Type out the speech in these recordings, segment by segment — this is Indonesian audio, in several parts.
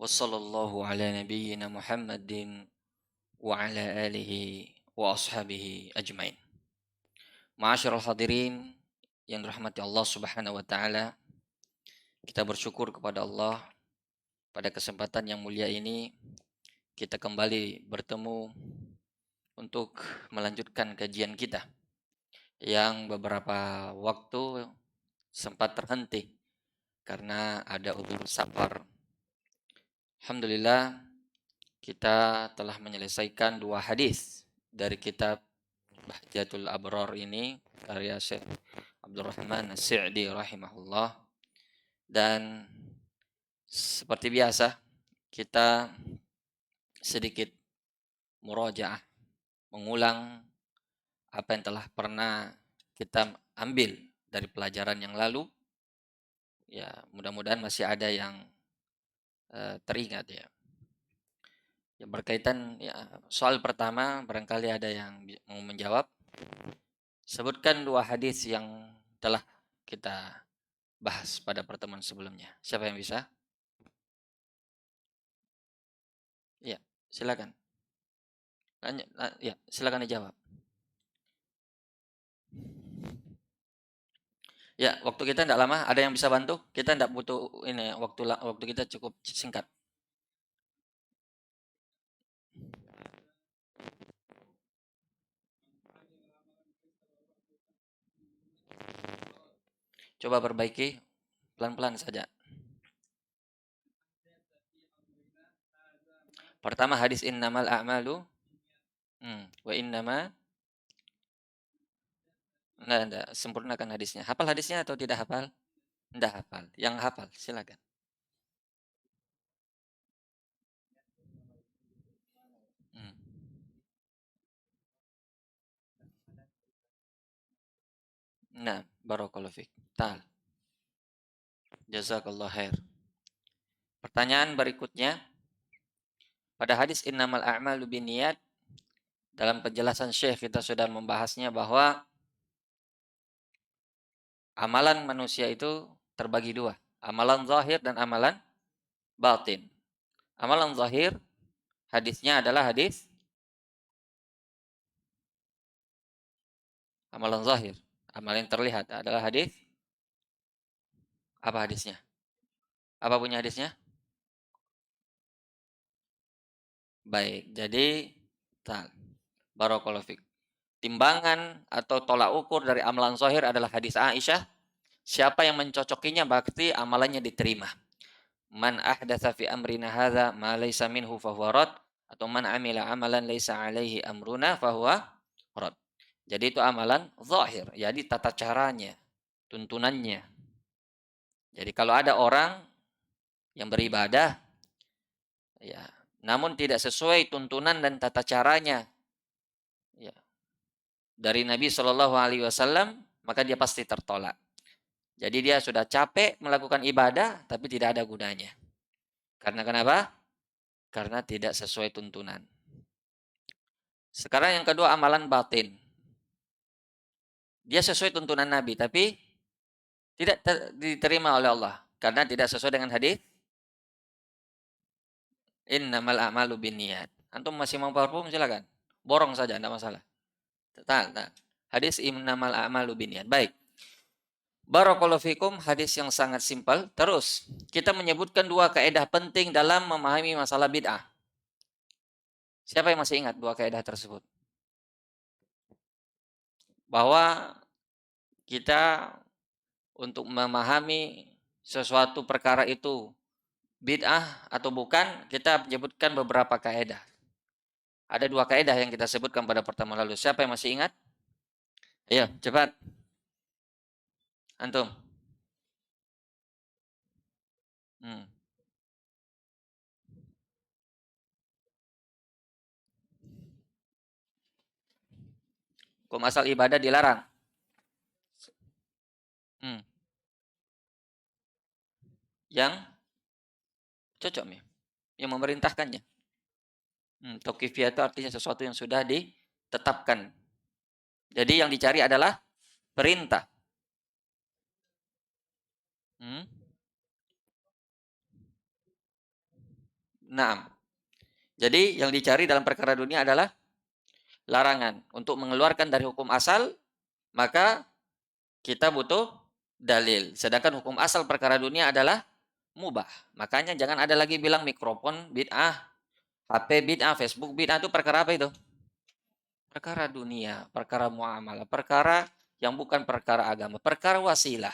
Wassallallahu ala nabiyyina Muhammadin wa ala alihi wa ashabihi ajmain. Ma'asyiral hadirin yang dirahmati Allah Subhanahu wa taala, kita bersyukur kepada Allah pada kesempatan yang mulia ini kita kembali bertemu untuk melanjutkan kajian kita yang beberapa waktu sempat terhenti karena ada udzur safar. Alhamdulillah kita telah menyelesaikan 2 hadis dari kitab Bahjatul Abror ini karya Syekh Abdurrahman As-Sa'di rahimahullah. Dan seperti biasa kita sedikit murajaah, mengulang apa yang telah pernah kita ambil dari pelajaran yang lalu. Ya, mudah-mudahan masih ada yang teringat ya. Yang berkaitan ya, soal pertama barangkali ada yang mau menjawab. Sebutkan 2 hadis yang telah kita bahas pada pertemuan sebelumnya. Siapa yang bisa? Ya, silakan. Ya, silakan dijawab. Ya, waktu kita tidak lama. Ada yang bisa bantu? Kita tidak butuh ini. Waktu kita cukup singkat. Coba perbaiki pelan-pelan saja. Pertama hadis innamal a'malu wa innama. Nah, sempurnakan hadisnya. Hafal hadisnya atau tidak hafal? Tidak hafal. Yang hafal, silakan. Hmm. Nah, barakallahu fiik. Tal. Jazakallah khair. Pertanyaan berikutnya, pada hadis innamal a'malu binniyat, dalam penjelasan Syekh kita sudah membahasnya bahwa amalan manusia itu terbagi 2, amalan zahir dan amalan batin. Amalan zahir, hadisnya adalah hadis amalan zahir, amalan yang terlihat adalah hadis. Apa hadisnya? Apa punya hadisnya? Baik, jadi barakallahu fiik. Timbangan atau tolak ukur dari amalan zahir adalah hadis Aisyah. Siapa yang mencocokinya berarti amalannya diterima. Man ahdatsa fi amrina hadza ma laysa minhu fahuwa rad, atau man amila amalan laysa alaihi amruna fahuwa rad. Jadi itu amalan zahir, jadi tata caranya, tuntunannya. Jadi kalau ada orang yang beribadah ya, namun tidak sesuai tuntunan dan tata caranya ya, dari Nabi Shallallahu alaihi wasallam, maka dia pasti tertolak. Jadi dia sudah capek melakukan ibadah tapi tidak ada gunanya. Karena kenapa? Karena tidak sesuai tuntunan. Sekarang yang kedua, amalan batin. Dia sesuai tuntunan Nabi tapi tidak diterima oleh Allah karena tidak sesuai dengan hadis innamal a'malu binniyat. Antum masih mau parfum silakan. Borong saja tidak masalah. Hadis innamal a'malu binniyat. Baik. Barakallahu fikum, hadis yang sangat simpel. Terus, kita menyebutkan 2 kaidah penting dalam memahami masalah bid'ah. Siapa yang masih ingat 2 kaidah tersebut? Bahwa kita untuk memahami sesuatu perkara itu bid'ah atau bukan, kita menyebutkan beberapa kaidah. Ada 2 kaidah yang kita sebutkan pada pertemuan lalu. Siapa yang masih ingat? Ayo, cepat. Antum. Hmm. Hukum asal ibadah dilarang. Hmm. Yang cocok ya? Yang memerintahkannya. Tauqifiyah itu artinya sesuatu yang sudah ditetapkan. Jadi yang dicari adalah perintah. Hmm? Naam. Jadi yang dicari dalam perkara dunia adalah larangan. Untuk mengeluarkan dari hukum asal, maka kita butuh dalil. Sedangkan hukum asal perkara dunia adalah mubah. Makanya jangan ada lagi bilang mikrofon bid'ah, HP bid'ah, Facebook bid'ah. Itu perkara apa itu? Perkara dunia, perkara muamalah, perkara yang bukan perkara agama, perkara wasilah.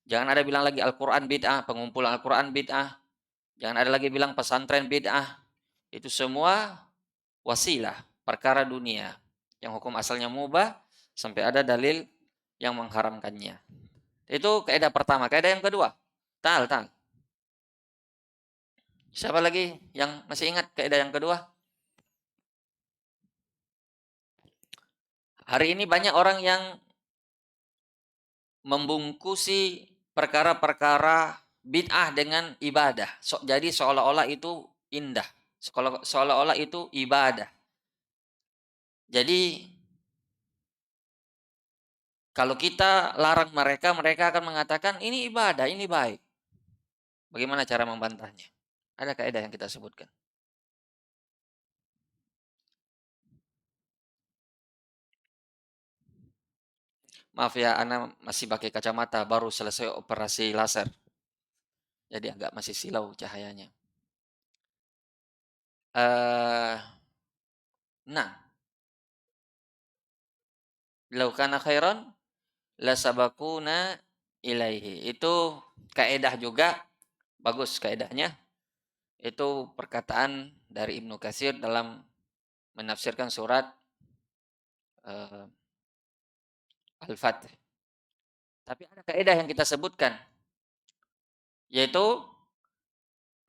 Jangan ada bilang lagi Al-Quran bid'ah, pengumpulan Al-Quran bid'ah. Jangan ada lagi bilang pesantren bid'ah. Itu semua wasilah, perkara dunia. Yang hukum asalnya mubah, sampai ada dalil yang mengharamkannya. Itu kaidah pertama. Kaidah yang kedua. Tal. Siapa lagi yang masih ingat kaidah yang kedua? Hari ini banyak orang yang membungkusi perkara-perkara bid'ah dengan ibadah. Jadi seolah-olah itu indah. Seolah-olah itu ibadah. Jadi kalau kita larang mereka, mereka akan mengatakan ini ibadah, ini baik. Bagaimana cara membantahnya? Ada kaidah yang kita sebutkan. Maaf ya, Ana masih pakai kacamata, baru selesai operasi laser. Jadi agak masih silau cahayanya. Nah, lau kana khairan la sabakuna ilaihi. Itu kaidah juga bagus kaidahnya. Itu perkataan dari Ibnu Katsir dalam menafsirkan surat Al-Fath. Tapi ada kaidah yang kita sebutkan, yaitu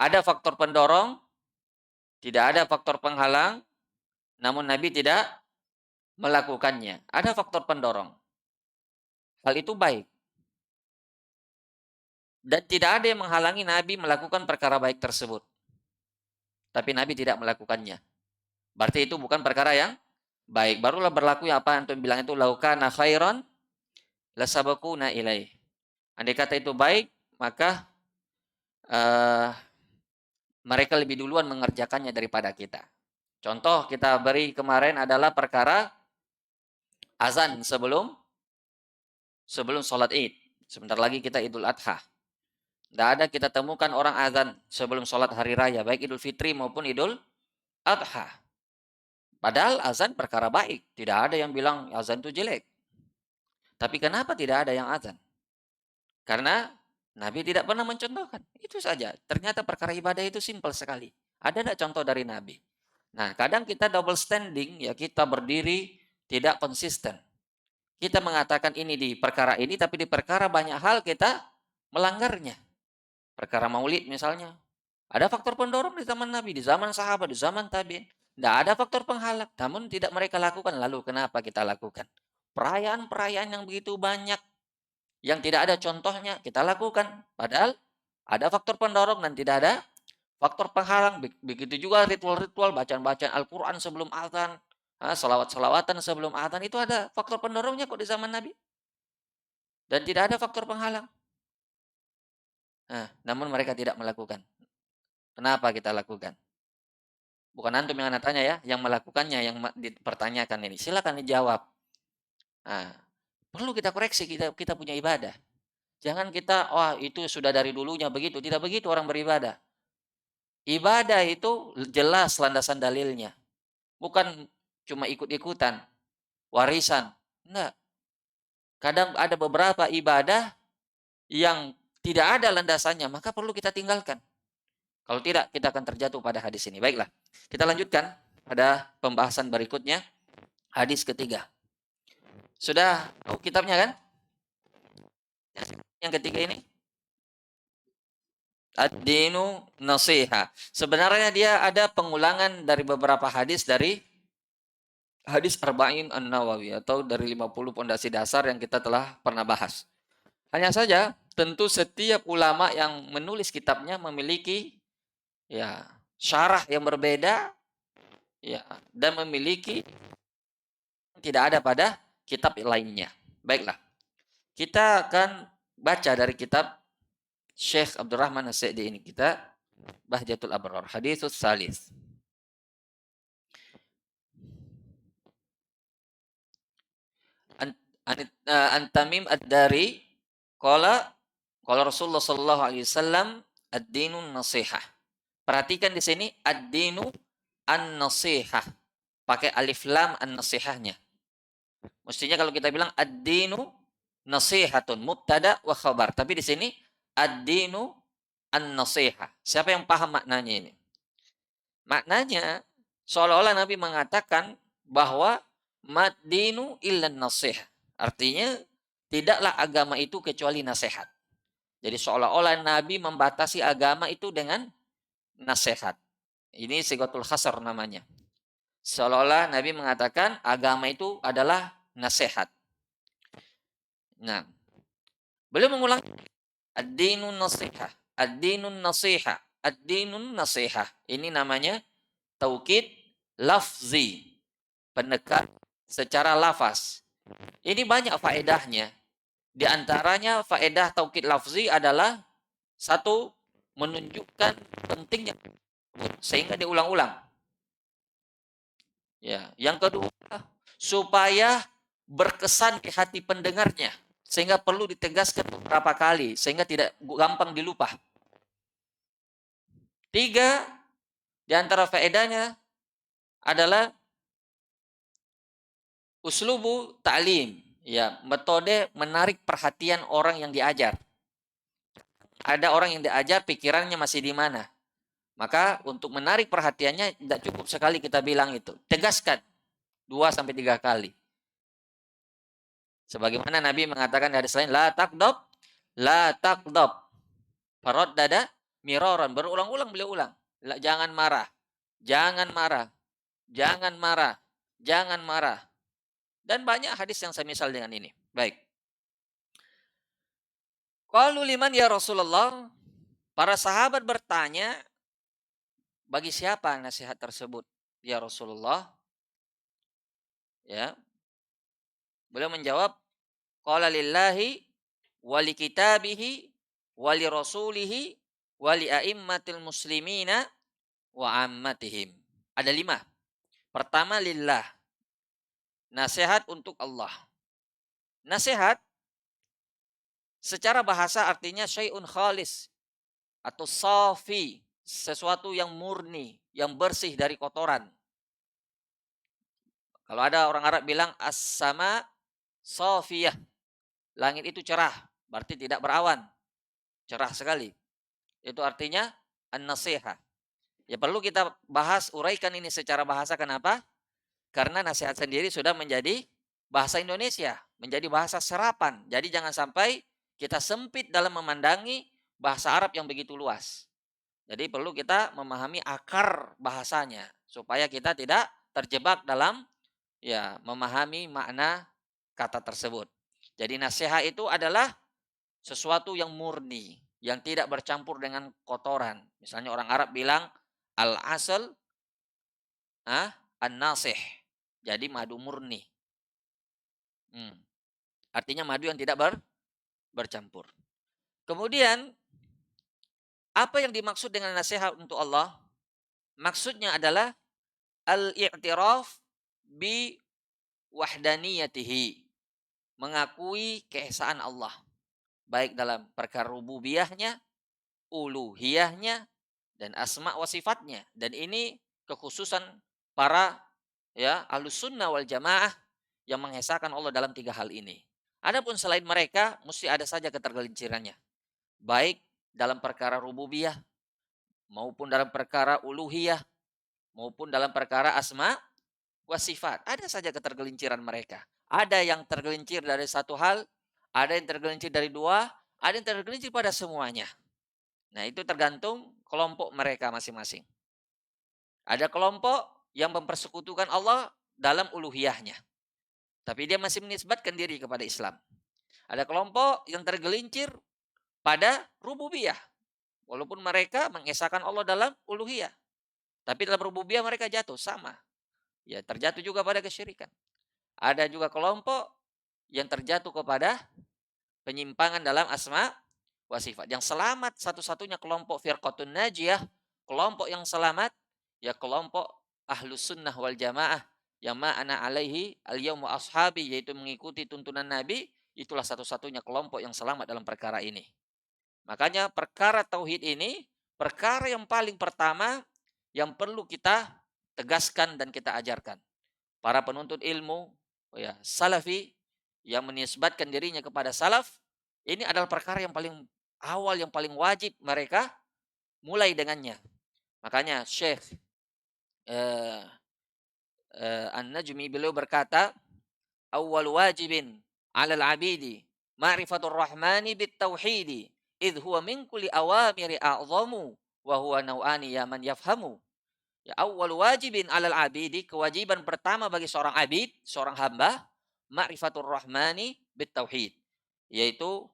ada faktor pendorong, tidak ada faktor penghalang, namun Nabi tidak melakukannya. Ada faktor pendorong. Hal itu baik. Dan tidak ada yang menghalangi Nabi melakukan perkara baik tersebut. Tapi Nabi tidak melakukannya. Berarti itu bukan perkara yang baik. Barulah berlaku yang apa antum bilang itu laukana khairan lasabaquna ilaih. Andai kata itu baik, maka mereka lebih duluan mengerjakannya daripada kita. Contoh kita beri kemarin adalah perkara azan sebelum sholat Id. Sebentar lagi kita Idul Adha. Tidak ada kita temukan orang azan sebelum sholat hari raya, baik Idul Fitri maupun Idul Adha. Padahal azan perkara baik. Tidak ada yang bilang azan itu jelek. Tapi kenapa tidak ada yang azan? Karena Nabi tidak pernah mencontohkan. Itu saja. Ternyata perkara ibadah itu simpel sekali. Ada tidak contoh dari Nabi? Nah, kadang kita double standing, ya kita berdiri tidak konsisten. Kita mengatakan ini di perkara ini, tapi di perkara banyak hal kita melanggarnya. Perkara maulid misalnya. Ada faktor pendorong di zaman Nabi, di zaman sahabat, di zaman tabi'in. Tidak ada faktor penghalang, namun tidak mereka lakukan. Lalu kenapa kita lakukan? Perayaan-perayaan yang begitu banyak, yang tidak ada contohnya, kita lakukan. Padahal ada faktor pendorong dan tidak ada faktor penghalang. Begitu juga ritual-ritual, bacaan-bacaan Al-Quran sebelum azan, salawat-salawatan sebelum azan, itu ada faktor pendorongnya kok di zaman Nabi. Dan tidak ada faktor penghalang. Namun mereka tidak melakukan. Kenapa kita lakukan? Bukan antum yang anda tanya ya, yang melakukannya, yang dipertanyakan ini. Silakan dijawab. Perlu kita koreksi, kita punya ibadah. Jangan kita, itu sudah dari dulunya begitu. Tidak begitu orang beribadah. Ibadah itu jelas landasan dalilnya. Bukan cuma ikut-ikutan, warisan. Enggak. Kadang ada beberapa ibadah yang tidak ada landasannya, maka perlu kita tinggalkan. Kalau tidak, kita akan terjatuh pada hadis ini. Baiklah, kita lanjutkan pada pembahasan berikutnya. Hadis ketiga. Sudah kitabnya kan? Yang ketiga ini. Ad-dinu nasiha. Sebenarnya dia ada pengulangan dari beberapa hadis dari hadis Arba'in An-Nawawi atau dari 50 pondasi dasar yang kita telah pernah bahas. Hanya saja tentu setiap ulama yang menulis kitabnya memiliki syarah yang berbeda dan memiliki tidak ada pada kitab lainnya. Baiklah. Kita akan baca dari kitab Syekh Abdurrahman As-Sa'di ini. Kita Bahjatul Abror. Haditsus salis. An Tamim ad-Dari qala Rasulullah sallallahu alaihi wasallam ad-dinun nasihah. Perhatikan di sini ad-dinu an-nasihah. Pakai alif lam an-nasihahnya. Mestinya kalau kita bilang ad-dinu nasihatun mubtada wa khabar. Tapi di sini ad-dinu an-nasihah. Siapa yang paham maknanya ini? Maknanya seolah-olah Nabi mengatakan bahwa mad-dinu illan nasihah. Artinya tidaklah agama itu kecuali nasihat. Jadi seolah-olah Nabi membatasi agama itu dengan nasihat. Ini sigatul khasar namanya. Seolah-olah Nabi mengatakan agama itu adalah nasihat. Nah, beliau mengulang ad-dinun nasihah, ad-dinun nasihah, ad-dinun nasihah. Ini namanya taukid lafzi, penekan secara lafaz. Ini banyak faedahnya. Di antaranya faedah taukid lafzi adalah satu, menunjukkan pentingnya sehingga diulang-ulang. Ya, yang kedua, supaya berkesan di hati pendengarnya sehingga perlu ditegaskan beberapa kali sehingga tidak gampang dilupa. Tiga, di antara faedahnya adalah uslubu ta'lim, ya, metode menarik perhatian orang yang diajar. Ada orang yang diajar pikirannya masih di mana? Maka untuk menarik perhatiannya tidak cukup sekali kita bilang itu. Tegaskan 2 sampai 3 kali. Sebagaimana Nabi mengatakan di hadis lain, la taqdab, la taqdab. Faraddada miraran, berulang-ulang beliau ulang. Jangan marah. Jangan marah. Jangan marah. Jangan marah. Dan banyak hadis yang semisal dengan ini. Baik. Qalu liman ya Rasulullah? Para sahabat bertanya, bagi siapa nasihat tersebut? Ya Rasulullah. Ya. Beliau menjawab, qala lillahi wa li kitabihi wa li rasulihi wa li a'immatil muslimina wa ammatihim. Ada 5. Pertama lillah. Nasihat untuk Allah. Nasihat secara bahasa artinya syai'un khalis atau safi, sesuatu yang murni, yang bersih dari kotoran. Kalau ada orang Arab bilang as-sama safiyah, langit itu cerah, berarti tidak berawan, cerah sekali. Itu artinya an-nasihah. Ya perlu kita bahas, uraikan ini secara bahasa. Kenapa? Karena nasihat sendiri sudah menjadi bahasa Indonesia, menjadi bahasa serapan. Jadi jangan sampai kita sempit dalam memandangi bahasa Arab yang begitu luas. Jadi perlu kita memahami akar bahasanya supaya kita tidak terjebak dalam memahami makna kata tersebut. Jadi nasihat itu adalah sesuatu yang murni, yang tidak bercampur dengan kotoran. Misalnya orang Arab bilang al-asal an-nasih. Jadi madu murni. Artinya madu yang tidak bercampur. Kemudian apa yang dimaksud dengan nasihat untuk Allah? Maksudnya adalah al-i'tiraf bi wahdaniyatihi. Mengakui keesaan Allah. Baik dalam perkara rububiyahnya, uluhiyahnya, dan asma wa sifatnya. Dan ini kekhususan para ahlus sunnah wal jamaah yang mengesahkan Allah dalam 3 hal ini. Adapun selain mereka, mesti ada saja ketergelincirannya. Baik dalam perkara rububiyah, maupun dalam perkara uluhiyah, maupun dalam perkara asma wa sifat. Ada saja ketergelinciran mereka. Ada yang tergelincir dari satu hal, ada yang tergelincir dari 2, ada yang tergelincir pada semuanya. Nah, itu tergantung kelompok mereka masing-masing. Ada kelompok yang mempersekutukan Allah dalam uluhiyahnya, tapi dia masih menisbatkan diri kepada Islam. Ada kelompok yang tergelincir pada rububiyah, walaupun mereka mengesahkan Allah dalam uluhiyah, tapi dalam rububiyah mereka jatuh sama. Ya, terjatuh juga pada kesyirikan. Ada juga kelompok yang terjatuh kepada penyimpangan dalam asma wa sifat. Yang selamat satu-satunya kelompok firqatun najiyah, kelompok yang selamat, ya kelompok ahlus sunnah wal jamaah, yang ma'ana alaihi al-yaum wa ashabi, yaitu mengikuti tuntunan Nabi, itulah satu-satunya kelompok yang selamat dalam perkara ini. Makanya perkara tauhid ini, perkara yang paling pertama yang perlu kita tegaskan dan kita ajarkan. Para penuntut ilmu, ya, salafi, yang menisbatkan dirinya kepada salaf, ini adalah perkara yang paling awal, yang paling wajib mereka mulai dengannya. Makanya Syekh eh, An-Najmi beliau berkata, awal wajibin 'alal 'abidi ma'rifatur rahmani bit tauhidi id huwa min kulli awamiri a'zamu wa huwa nau'ani ya man yafhamu. Ya, awal wajibin 'alal 'abidi, kewajiban pertama bagi seorang abid, seorang hamba, ma'rifatur rahmani bit tauhid, yaitu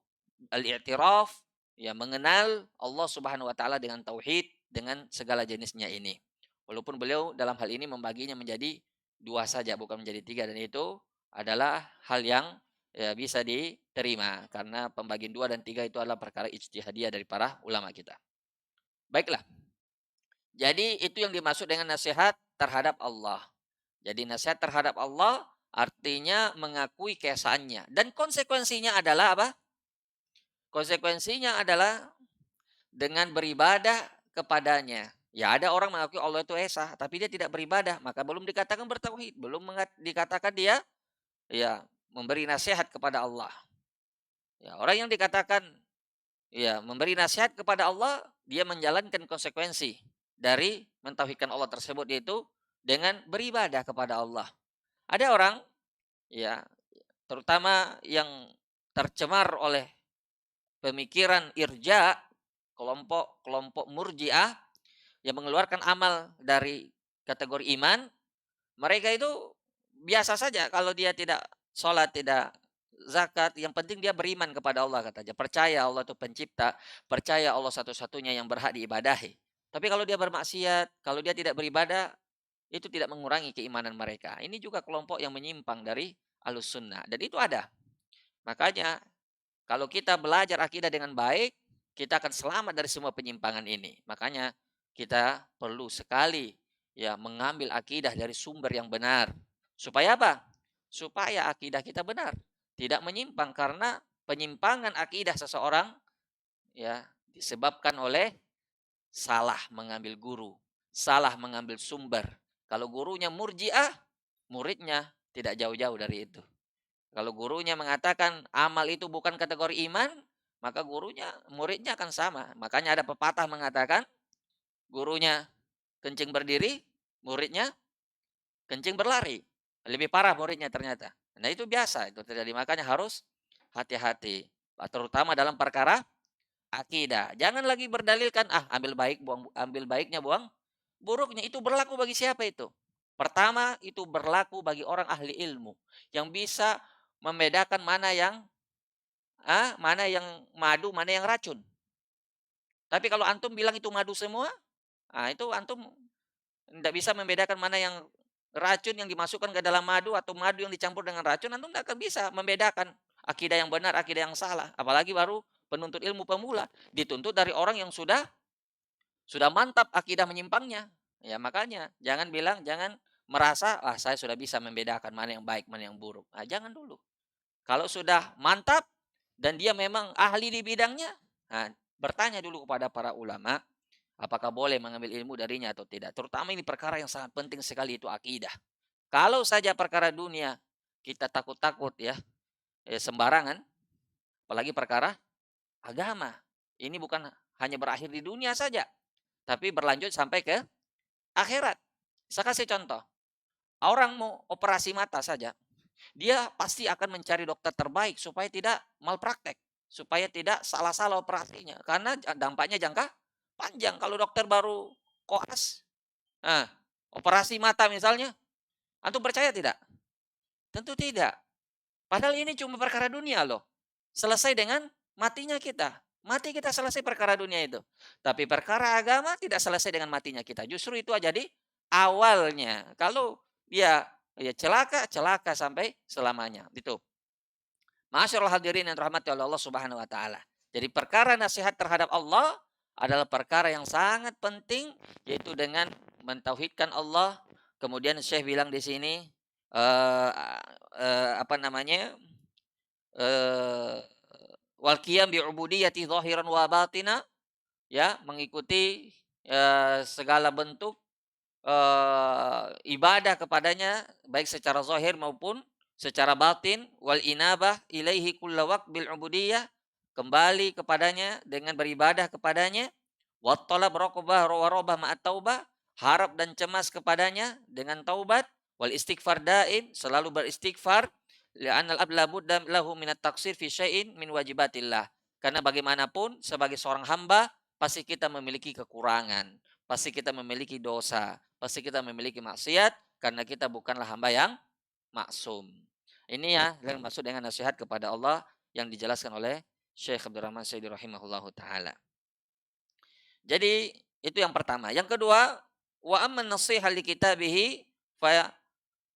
al-i'tiraf, ya mengenal Allah Subhanahu wa taala dengan tauhid, dengan segala jenisnya ini. Walaupun beliau dalam hal ini membaginya menjadi dua saja, bukan menjadi tiga, dan itu adalah hal yang ya, bisa diterima karena pembagian dua dan tiga itu adalah perkara ijtihadiyah dari para ulama kita. Baiklah. Jadi itu yang dimaksud dengan nasihat terhadap Allah. Jadi nasihat terhadap Allah artinya mengakui keesaannya. Dan konsekuensinya adalah apa? Konsekuensinya adalah dengan beribadah kepadanya. Ya ada orang mengakui Allah itu esa, tapi dia tidak beribadah, maka belum dikatakan bertauhid, belum dikatakan dia ya memberi nasihat kepada Allah. Ya, orang yang dikatakan ya memberi nasihat kepada Allah, dia menjalankan konsekuensi dari mentauhidkan Allah tersebut, yaitu dengan beribadah kepada Allah. Ada orang ya, terutama yang tercemar oleh pemikiran irja, kelompok murjiah yang mengeluarkan amal dari kategori iman. Mereka itu biasa saja kalau dia tidak sholat, tidak zakat, yang penting dia beriman kepada Allah katanya. Percaya Allah itu pencipta, percaya Allah satu-satunya yang berhak diibadahi. Tapi kalau dia bermaksiat, kalau dia tidak beribadah, itu tidak mengurangi keimanan mereka. Ini juga kelompok yang menyimpang dari Ahlus Sunnah, dan itu ada. Makanya kalau kita belajar akidah dengan baik, kita akan selamat dari semua penyimpangan ini. Makanya kita perlu sekali ya mengambil akidah dari sumber yang benar. Supaya apa? Supaya akidah kita benar, tidak menyimpang, karena penyimpangan akidah seseorang ya disebabkan oleh salah mengambil guru, salah mengambil sumber. Kalau gurunya murjiah, muridnya tidak jauh-jauh dari itu. Kalau gurunya mengatakan amal itu bukan kategori iman, maka muridnya akan sama. Makanya ada pepatah mengatakan, gurunya kencing berdiri, muridnya kencing berlari. Lebih parah muridnya ternyata. Nah itu biasa, itu terjadi. Makanya harus hati-hati. Terutama dalam perkara akidah. Jangan lagi berdalilkan, ambil baiknya buang buruknya. Itu berlaku bagi siapa itu? Pertama, itu berlaku bagi orang ahli ilmu yang bisa membedakan mana yang madu, mana yang racun. Tapi kalau antum bilang itu madu semua, itu antum tidak bisa membedakan mana yang racun yang dimasukkan ke dalam madu atau madu yang dicampur dengan racun. Antum tidak akan bisa membedakan akidah yang benar, akidah yang salah. Apalagi baru penuntut ilmu pemula, dituntut dari orang yang sudah mantap akidah menyimpangnya. Ya makanya jangan merasa saya sudah bisa membedakan mana yang baik, mana yang buruk. Jangan dulu. Kalau sudah mantap dan dia memang ahli di bidangnya, bertanya dulu kepada para ulama, apakah boleh mengambil ilmu darinya atau tidak. Terutama ini perkara yang sangat penting sekali, itu akidah. Kalau saja perkara dunia kita takut-takut ya sembarangan, apalagi perkara agama. Ini bukan hanya berakhir di dunia saja, tapi berlanjut sampai ke akhirat. Saya kasih contoh. Orang mau operasi mata saja, dia pasti akan mencari dokter terbaik supaya tidak malpraktek, supaya tidak salah-salah operasinya, karena dampaknya jangka panjang. Kalau dokter baru koas, operasi mata misalnya, antum percaya tidak? Tentu tidak. Padahal ini cuma perkara dunia loh. Selesai dengan matinya kita. Mati kita selesai perkara dunia itu. Tapi perkara agama tidak selesai dengan matinya kita. Justru itu jadi awalnya. Kalau dia celaka sampai selamanya. Itu. Ma'asyiral hadirin yang dirahmati oleh Allah Subhanahu wa taala. Jadi perkara nasihat terhadap Allah adalah perkara yang sangat penting, yaitu dengan mentauhidkan Allah. Kemudian Syekh bilang di sini eh, apa namanya? eh wal qiyam bi ubudiyyati zahiran wa batina, ya, mengikuti segala bentuk ibadah kepadanya baik secara zahir maupun secara batin, wal inabah ilaihi kulla waqt bil ubudiyyah, kembali kepadanya dengan beribadah kepadanya, wat talab raqabah wa rabah ma'at taubah, harap dan cemas kepadanya dengan taubat, wal istighfar daim, selalu beristighfar, li'anal abd la budda lahu minat taqsir fi syai'in min wajibatillah. Karena bagaimanapun sebagai seorang hamba pasti kita memiliki kekurangan, pasti kita memiliki dosa, pasti kita memiliki maksiat karena kita bukanlah hamba yang maksum. Ini ya yang maksud dengan nasihat kepada Allah yang dijelaskan oleh Syekh Abdurrahman Sa'idi rahimahullahu taala. Jadi itu yang pertama. Yang kedua, wa amman nasiha li kitabihi fa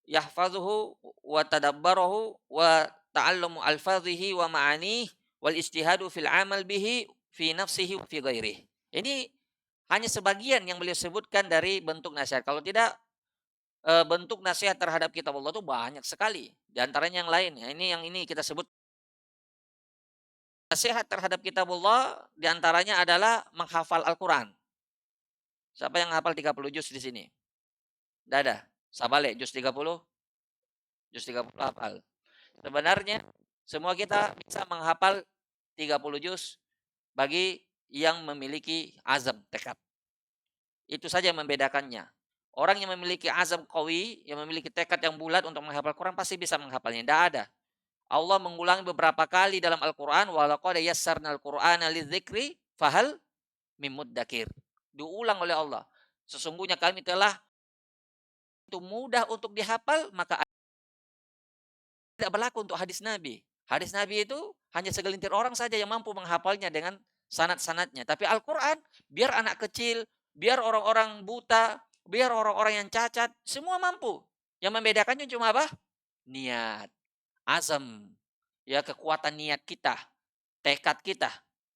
yahfazuhu wa tadabbarahu wa ta'allumu alfazihi wa ma'anihi wal ijtihadu fil amal bihi fi nafsihi wa fi ghairihi. Ini hanya sebagian yang beliau sebutkan dari bentuk nasihat. Kalau tidak, bentuk nasihat terhadap kitab Allah itu banyak sekali. Di antaranya yang lain. Ya, ini yang ini kita sebut nasihat terhadap kitab Allah. Di antaranya adalah menghafal Al-Quran. Siapa yang hafal 30 juz di sini? Tidak ada. Sabale, juz 30? Juz 30 hafal. Sebenarnya semua kita bisa menghafal 30 juz bagi yang memiliki azam, tekad. Itu saja yang membedakannya. Orang yang memiliki azam qawi, yang memiliki tekad yang bulat untuk menghafal Quran pasti bisa menghafalnya. Tidak ada. Allah mengulangi beberapa kali dalam Al-Quran, walaqad yassarnal Qur'ana lidzikri fahal mim muddakir. Diulang oleh Allah. Sesungguhnya kami telah itu mudah untuk dihafal, maka tidak berlaku untuk hadis Nabi. Hadis Nabi itu hanya segelintir orang saja yang mampu menghafalnya dengan sanad-sanadnya. Tapi Al-Quran, biar anak kecil, biar orang-orang buta, biar orang-orang yang cacat, semua mampu. Yang membedakannya cuma apa? Niat, azam, ya, kekuatan niat kita, tekad kita.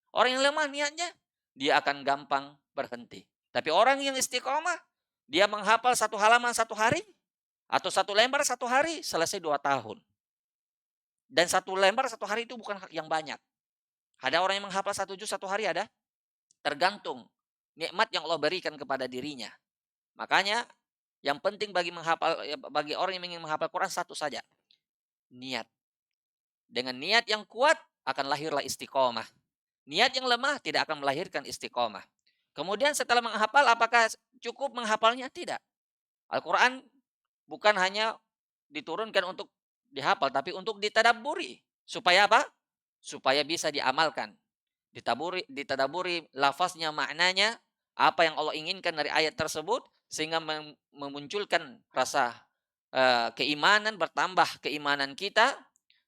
Orang yang lemah niatnya, dia akan gampang berhenti. Tapi orang yang istiqomah, dia menghafal satu halaman satu hari, atau satu lembar satu hari, selesai 2 tahun. Dan satu lembar satu hari itu bukan yang banyak. Ada orang yang menghafal 1 juz satu hari, ada. Tergantung nikmat yang Allah berikan kepada dirinya. Makanya yang penting bagi orang yang ingin menghafal Quran satu saja. Niat. Dengan niat yang kuat akan lahirlah istiqomah. Niat yang lemah tidak akan melahirkan istiqomah. Kemudian setelah menghafal, apakah cukup menghafalnya? Tidak. Al-Quran bukan hanya diturunkan untuk dihafal, tapi untuk ditadabburi. Supaya apa? Supaya bisa diamalkan. Ditadaburi lafaznya, maknanya, apa yang Allah inginkan dari ayat tersebut, sehingga memunculkan rasa keimanan, bertambah keimanan kita,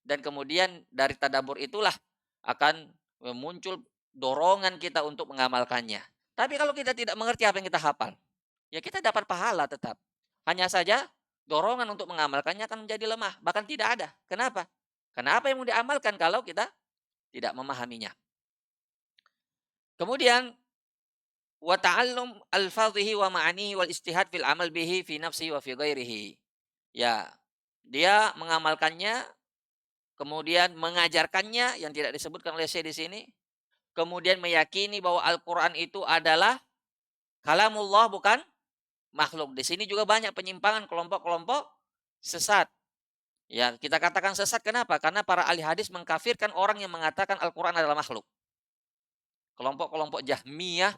dan kemudian dari tadabur itulah akan muncul dorongan kita untuk mengamalkannya. Tapi kalau kita tidak mengerti apa yang kita hafal, ya kita dapat pahala tetap. Hanya saja dorongan untuk mengamalkannya akan menjadi lemah, bahkan tidak ada. Kenapa? Karena apa yang mau diamalkan kalau kita tidak memahaminya. Kemudian wa ta'allum alfadhihi wa ma'anihi wal istihad fil amal bihi fi nafsihi wa fi ghairihi. Ya, dia mengamalkannya, kemudian mengajarkannya yang tidak disebutkan oleh Syekh di sini, kemudian meyakini bahwa Al-Qur'an itu adalah kalamullah, bukan makhluk. Di sini juga banyak penyimpangan kelompok-kelompok sesat. Ya, kita katakan sesat kenapa? Karena para ahli hadis mengkafirkan orang yang mengatakan Al-Qur'an adalah makhluk. Kelompok-kelompok Jahmiyah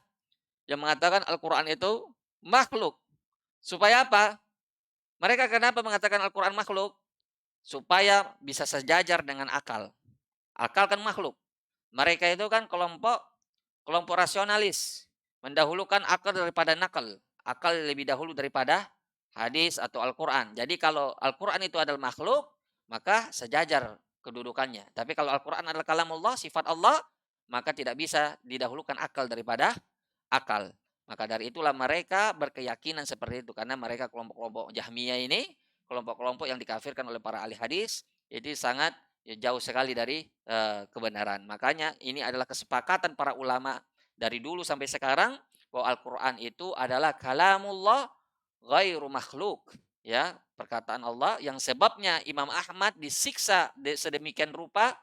yang mengatakan Al-Quran itu makhluk. Supaya apa? Mereka kenapa mengatakan Al-Quran makhluk? Supaya bisa sejajar dengan akal. Akal kan makhluk. Mereka itu kan kelompok rasionalis. Mendahulukan akal daripada nakal. Akal lebih dahulu daripada hadis atau Al-Quran. Jadi kalau Al-Quran itu adalah makhluk, maka sejajar kedudukannya. Tapi kalau Al-Quran adalah kalamullah, sifat Allah, maka tidak bisa didahulukan akal daripada akal. Maka dari itulah mereka berkeyakinan seperti itu. Karena mereka kelompok-kelompok Jahmiyah ini, kelompok-kelompok yang dikafirkan oleh para ahli hadis, itu sangat ya jauh sekali dari kebenaran. Makanya ini adalah kesepakatan para ulama dari dulu sampai sekarang bahwa Al-Qur'an itu adalah kalamullah ghairu makhluk, ya, perkataan Allah yang sebabnya Imam Ahmad disiksa sedemikian rupa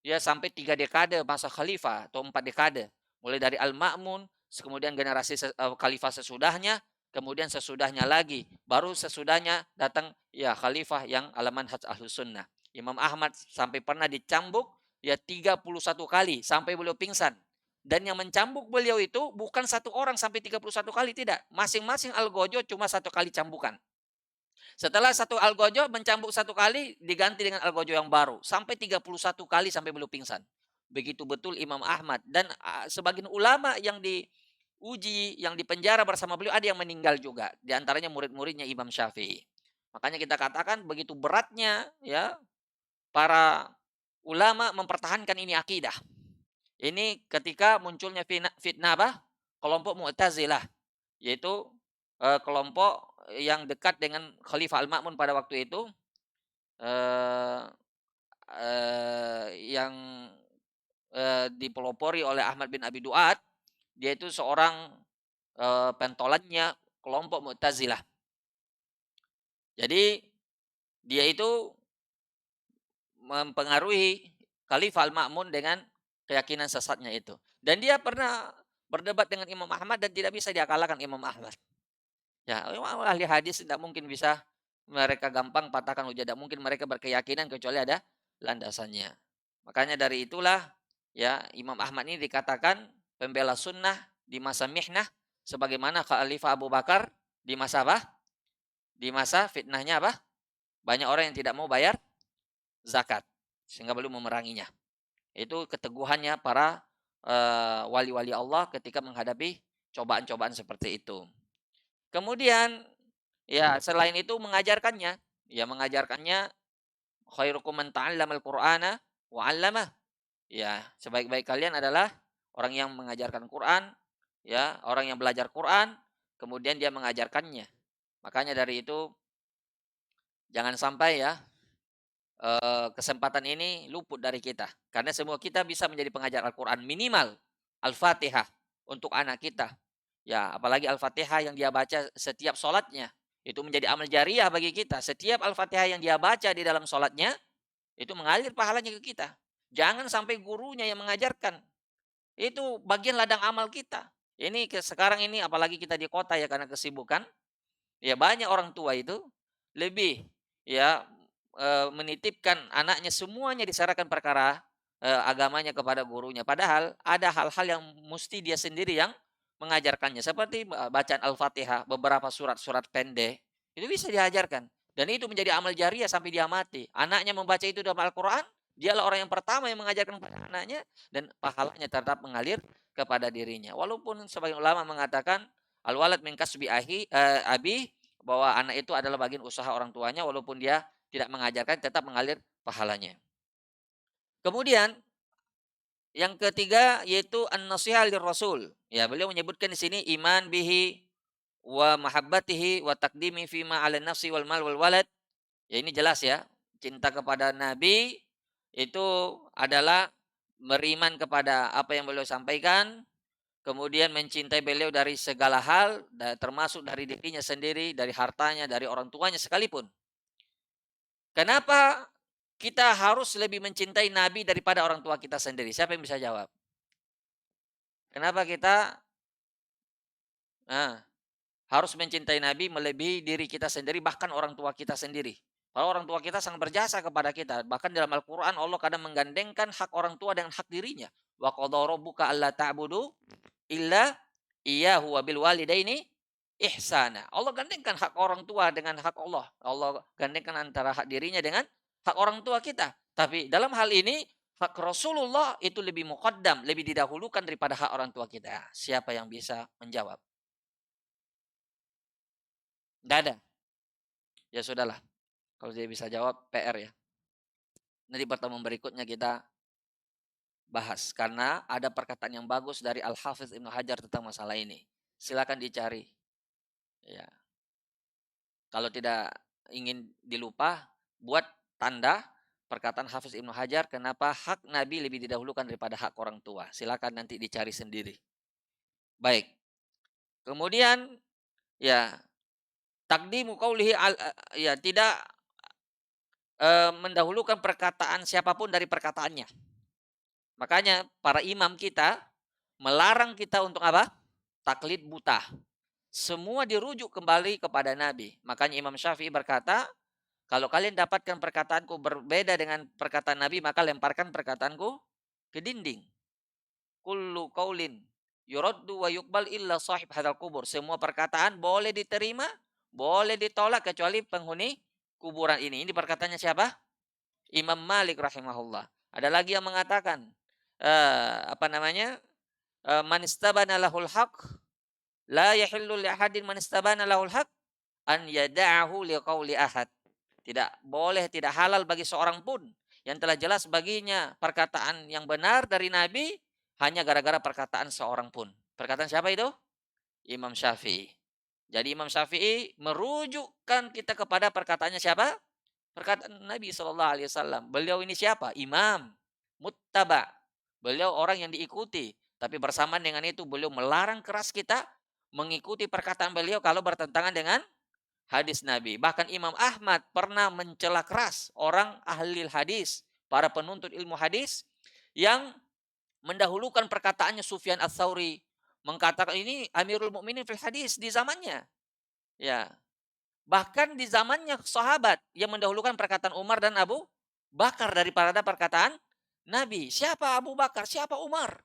ya sampai 3 dekade masa khalifah atau 4 dekade. Mulai dari Al-Ma'mun, kemudian generasi khalifah sesudahnya, kemudian sesudahnya lagi, baru sesudahnya datang ya khalifah yang ala manhaj Ahlus Sunnah. Imam Ahmad sampai pernah dicambuk ya 31 kali sampai beliau pingsan. Dan yang mencambuk beliau itu bukan satu orang sampai 31 kali, tidak. Masing-masing algojo cuma 1 kali cambukan. Setelah satu algojo mencambuk 1 kali, diganti dengan algojo yang baru. Sampai 31 kali sampai beliau pingsan. Begitu betul Imam Ahmad. Dan sebagian ulama yang diuji, yang dipenjara bersama beliau, ada yang meninggal juga. Di antaranya murid-muridnya Imam Syafi'i. Makanya kita katakan begitu beratnya ya para ulama mempertahankan ini akidah. Ini ketika munculnya fitnah apa? Kelompok Mu'tazilah, yaitu kelompok yang dekat dengan Khalifah Al-Ma'mun pada waktu itu, eh, yang dipelopori oleh Ahmad bin Abi Duat. Dia itu seorang pentolannya kelompok Mu'tazilah. Jadi dia itu mempengaruhi Khalifah Al-Ma'mun dengan keyakinan sesatnya itu. Dan dia pernah berdebat dengan Imam Ahmad dan tidak bisa diakalkan Imam Ahmad. Ya, ahli hadis tidak mungkin bisa mereka gampang patahkan hujah. Tidak mungkin mereka berkeyakinan kecuali ada landasannya. Makanya dari itulah ya Imam Ahmad ini dikatakan pembela sunnah di masa mihnah, sebagaimana Khalifah Abu Bakar di masa apa? Di masa fitnahnya apa? Banyak orang yang tidak mau bayar zakat sehingga belum memeranginya. Itu keteguhannya para wali-wali Allah ketika menghadapi cobaan-cobaan seperti itu. Kemudian ya selain itu mengajarkannya, ya mengajarkannya khairukum man ta'allamal Qur'ana wa 'allamah. Ya, sebaik-baik kalian adalah orang yang mengajarkan Quran, ya, orang yang belajar Quran, kemudian dia mengajarkannya. Makanya dari itu jangan sampai ya kesempatan ini luput dari kita. Karena semua kita bisa menjadi pengajar Al-Quran. Minimal Al-Fatihah untuk anak kita. Ya, apalagi Al-Fatihah yang dia baca setiap sholatnya. Itu menjadi amal jariah bagi kita. Setiap Al-Fatihah yang dia baca di dalam sholatnya, itu mengalir pahalanya ke kita. Jangan sampai gurunya yang mengajarkan. Itu bagian ladang amal kita. Ini sekarang ini apalagi kita di kota ya karena kesibukan. Ya banyak orang tua itu lebih ya menitipkan anaknya semuanya diserahkan perkara agamanya kepada gurunya. Padahal ada hal-hal yang mesti dia sendiri yang mengajarkannya. Seperti bacaan Al-Fatihah, beberapa surat-surat pendek. Itu bisa diajarkan. Dan itu menjadi amal jariah sampai dia mati. Anaknya membaca itu dalam Al-Quran, dialah orang yang pertama yang mengajarkan kepada anaknya. Dan pahalanya tetap mengalir kepada dirinya. Walaupun sebagian ulama mengatakan, al-walad min kasbi abi, bahwa anak itu adalah bagian usaha orang tuanya, walaupun dia tidak mengajarkan tetap mengalir pahalanya. Kemudian yang ketiga yaitu an-nasihah rasul. Ya, beliau menyebutkan di sini iman bihi wa mahabbatihi wa taqdimi fima 'ala nafsi wal mal wal walad. Ya ini jelas ya. Cinta kepada Nabi itu adalah beriman kepada apa yang beliau sampaikan, kemudian mencintai beliau dari segala hal, termasuk dari dirinya sendiri, dari hartanya, dari orang tuanya sekalipun. Kenapa kita harus lebih mencintai Nabi daripada orang tua kita sendiri? Siapa yang bisa jawab? Kenapa kita nah, harus mencintai Nabi melebihi diri kita sendiri, bahkan orang tua kita sendiri? Kalau orang tua kita sangat berjasa kepada kita. Bahkan dalam Al-Quran Allah kadang menggandengkan hak orang tua dengan hak dirinya. Wa qadha rabbuka alla ta'budu illa iyyahu wa bil walidaini ihsana. Allah gandengkan hak orang tua dengan hak Allah. Allah gandengkan antara hak dirinya dengan hak orang tua kita. Tapi dalam hal ini hak Rasulullah itu lebih muqaddam, lebih didahulukan daripada hak orang tua kita. Siapa yang bisa menjawab? Tidak ada. Ya sudahlah. Kalau dia bisa jawab PR ya. Nanti pertemuan berikutnya kita bahas karena ada perkataan yang bagus dari Al-Hafidz Ibnu Hajar tentang masalah ini. Silakan dicari. Ya. Kalau tidak ingin dilupa, buat tanda perkataan Hafiz Ibnu Hajar, kenapa hak Nabi lebih didahulukan daripada hak orang tua. Silakan nanti dicari sendiri. Baik. Kemudian ya takdimu qaulihi ya tidak mendahulukan perkataan siapapun dari perkataannya. Makanya para imam kita melarang kita untuk apa? Taklid buta. Semua dirujuk kembali kepada Nabi. Makanya Imam Syafi'i berkata, kalau kalian dapatkan perkataanku berbeda dengan perkataan Nabi, maka lemparkan perkataanku ke dinding. Kullu qaulin yuraddu wa yuqbal illa sahib hadzal kubur. Semua perkataan boleh diterima, boleh ditolak kecuali penghuni kuburan ini. Ini perkataannya siapa? Imam Malik rahimahullah. Ada lagi yang mengatakan apa namanya? Man istabana lahul haq la yahillu li ahadin man istabana lahul haq an yada'ahu liqauli ahad. Tidak boleh, tidak halal bagi seorang pun yang telah jelas baginya perkataan yang benar dari Nabi hanya gara-gara perkataan seorang pun. Perkataan siapa itu? Imam Syafi'i. Jadi Imam Syafi'i merujukkan kita kepada perkataannya siapa? Perkataan Nabi SAW. Beliau ini siapa? Imam. Muttaba. Beliau orang yang diikuti. Tapi bersamaan dengan itu beliau melarang keras kita mengikuti perkataan beliau kalau bertentangan dengan hadis Nabi. Bahkan Imam Ahmad pernah mencela keras orang ahli hadis, para penuntut ilmu hadis yang mendahulukan perkataannya Sufyan Ats-Tsauri, mengatakan ini Amirul Mukminin fil hadis di zamannya. Ya. Bahkan di zamannya sahabat yang mendahulukan perkataan Umar dan Abu Bakar daripada perkataan Nabi. Siapa Abu Bakar? Siapa Umar?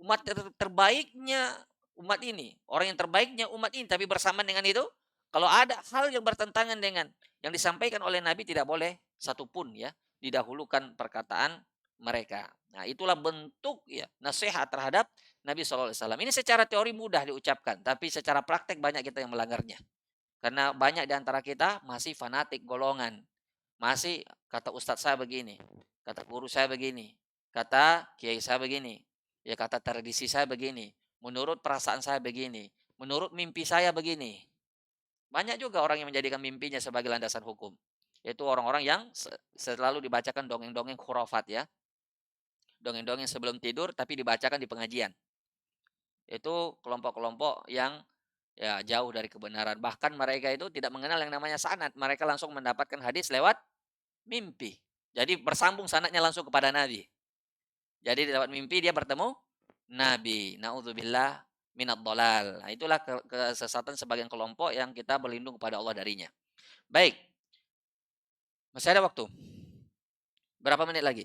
Umat terbaiknya umat ini, orang yang terbaiknya umat ini. Tapi bersamaan dengan itu, kalau ada hal yang bertentangan dengan yang disampaikan oleh Nabi, tidak boleh satupun ya didahulukan perkataan mereka. Nah, itulah bentuk ya nasihat terhadap Nabi SAW. Ini secara teori mudah diucapkan, tapi secara praktek banyak kita yang melanggarnya. Karena banyak di antara kita masih fanatik golongan. Masih kata ustadz saya begini, kata guru saya begini, kata kiai saya begini, ya kata tradisi saya begini, menurut perasaan saya begini, menurut mimpi saya begini. Banyak juga orang yang menjadikan mimpinya sebagai landasan hukum. Yaitu orang-orang yang selalu dibacakan dongeng-dongeng khurafat ya. Dongeng-dongeng sebelum tidur tapi dibacakan di pengajian. Itu kelompok-kelompok yang ya jauh dari kebenaran. Bahkan mereka itu tidak mengenal yang namanya sanad. Mereka langsung mendapatkan hadis lewat mimpi. Jadi bersambung sanadnya langsung kepada Nabi. Jadi lewat mimpi dia bertemu Nabi. Nauzubillah minad dolal. Nah, itulah kesesatan sebagian kelompok yang kita berlindung kepada Allah darinya. Baik. Masih ada waktu. Berapa menit lagi?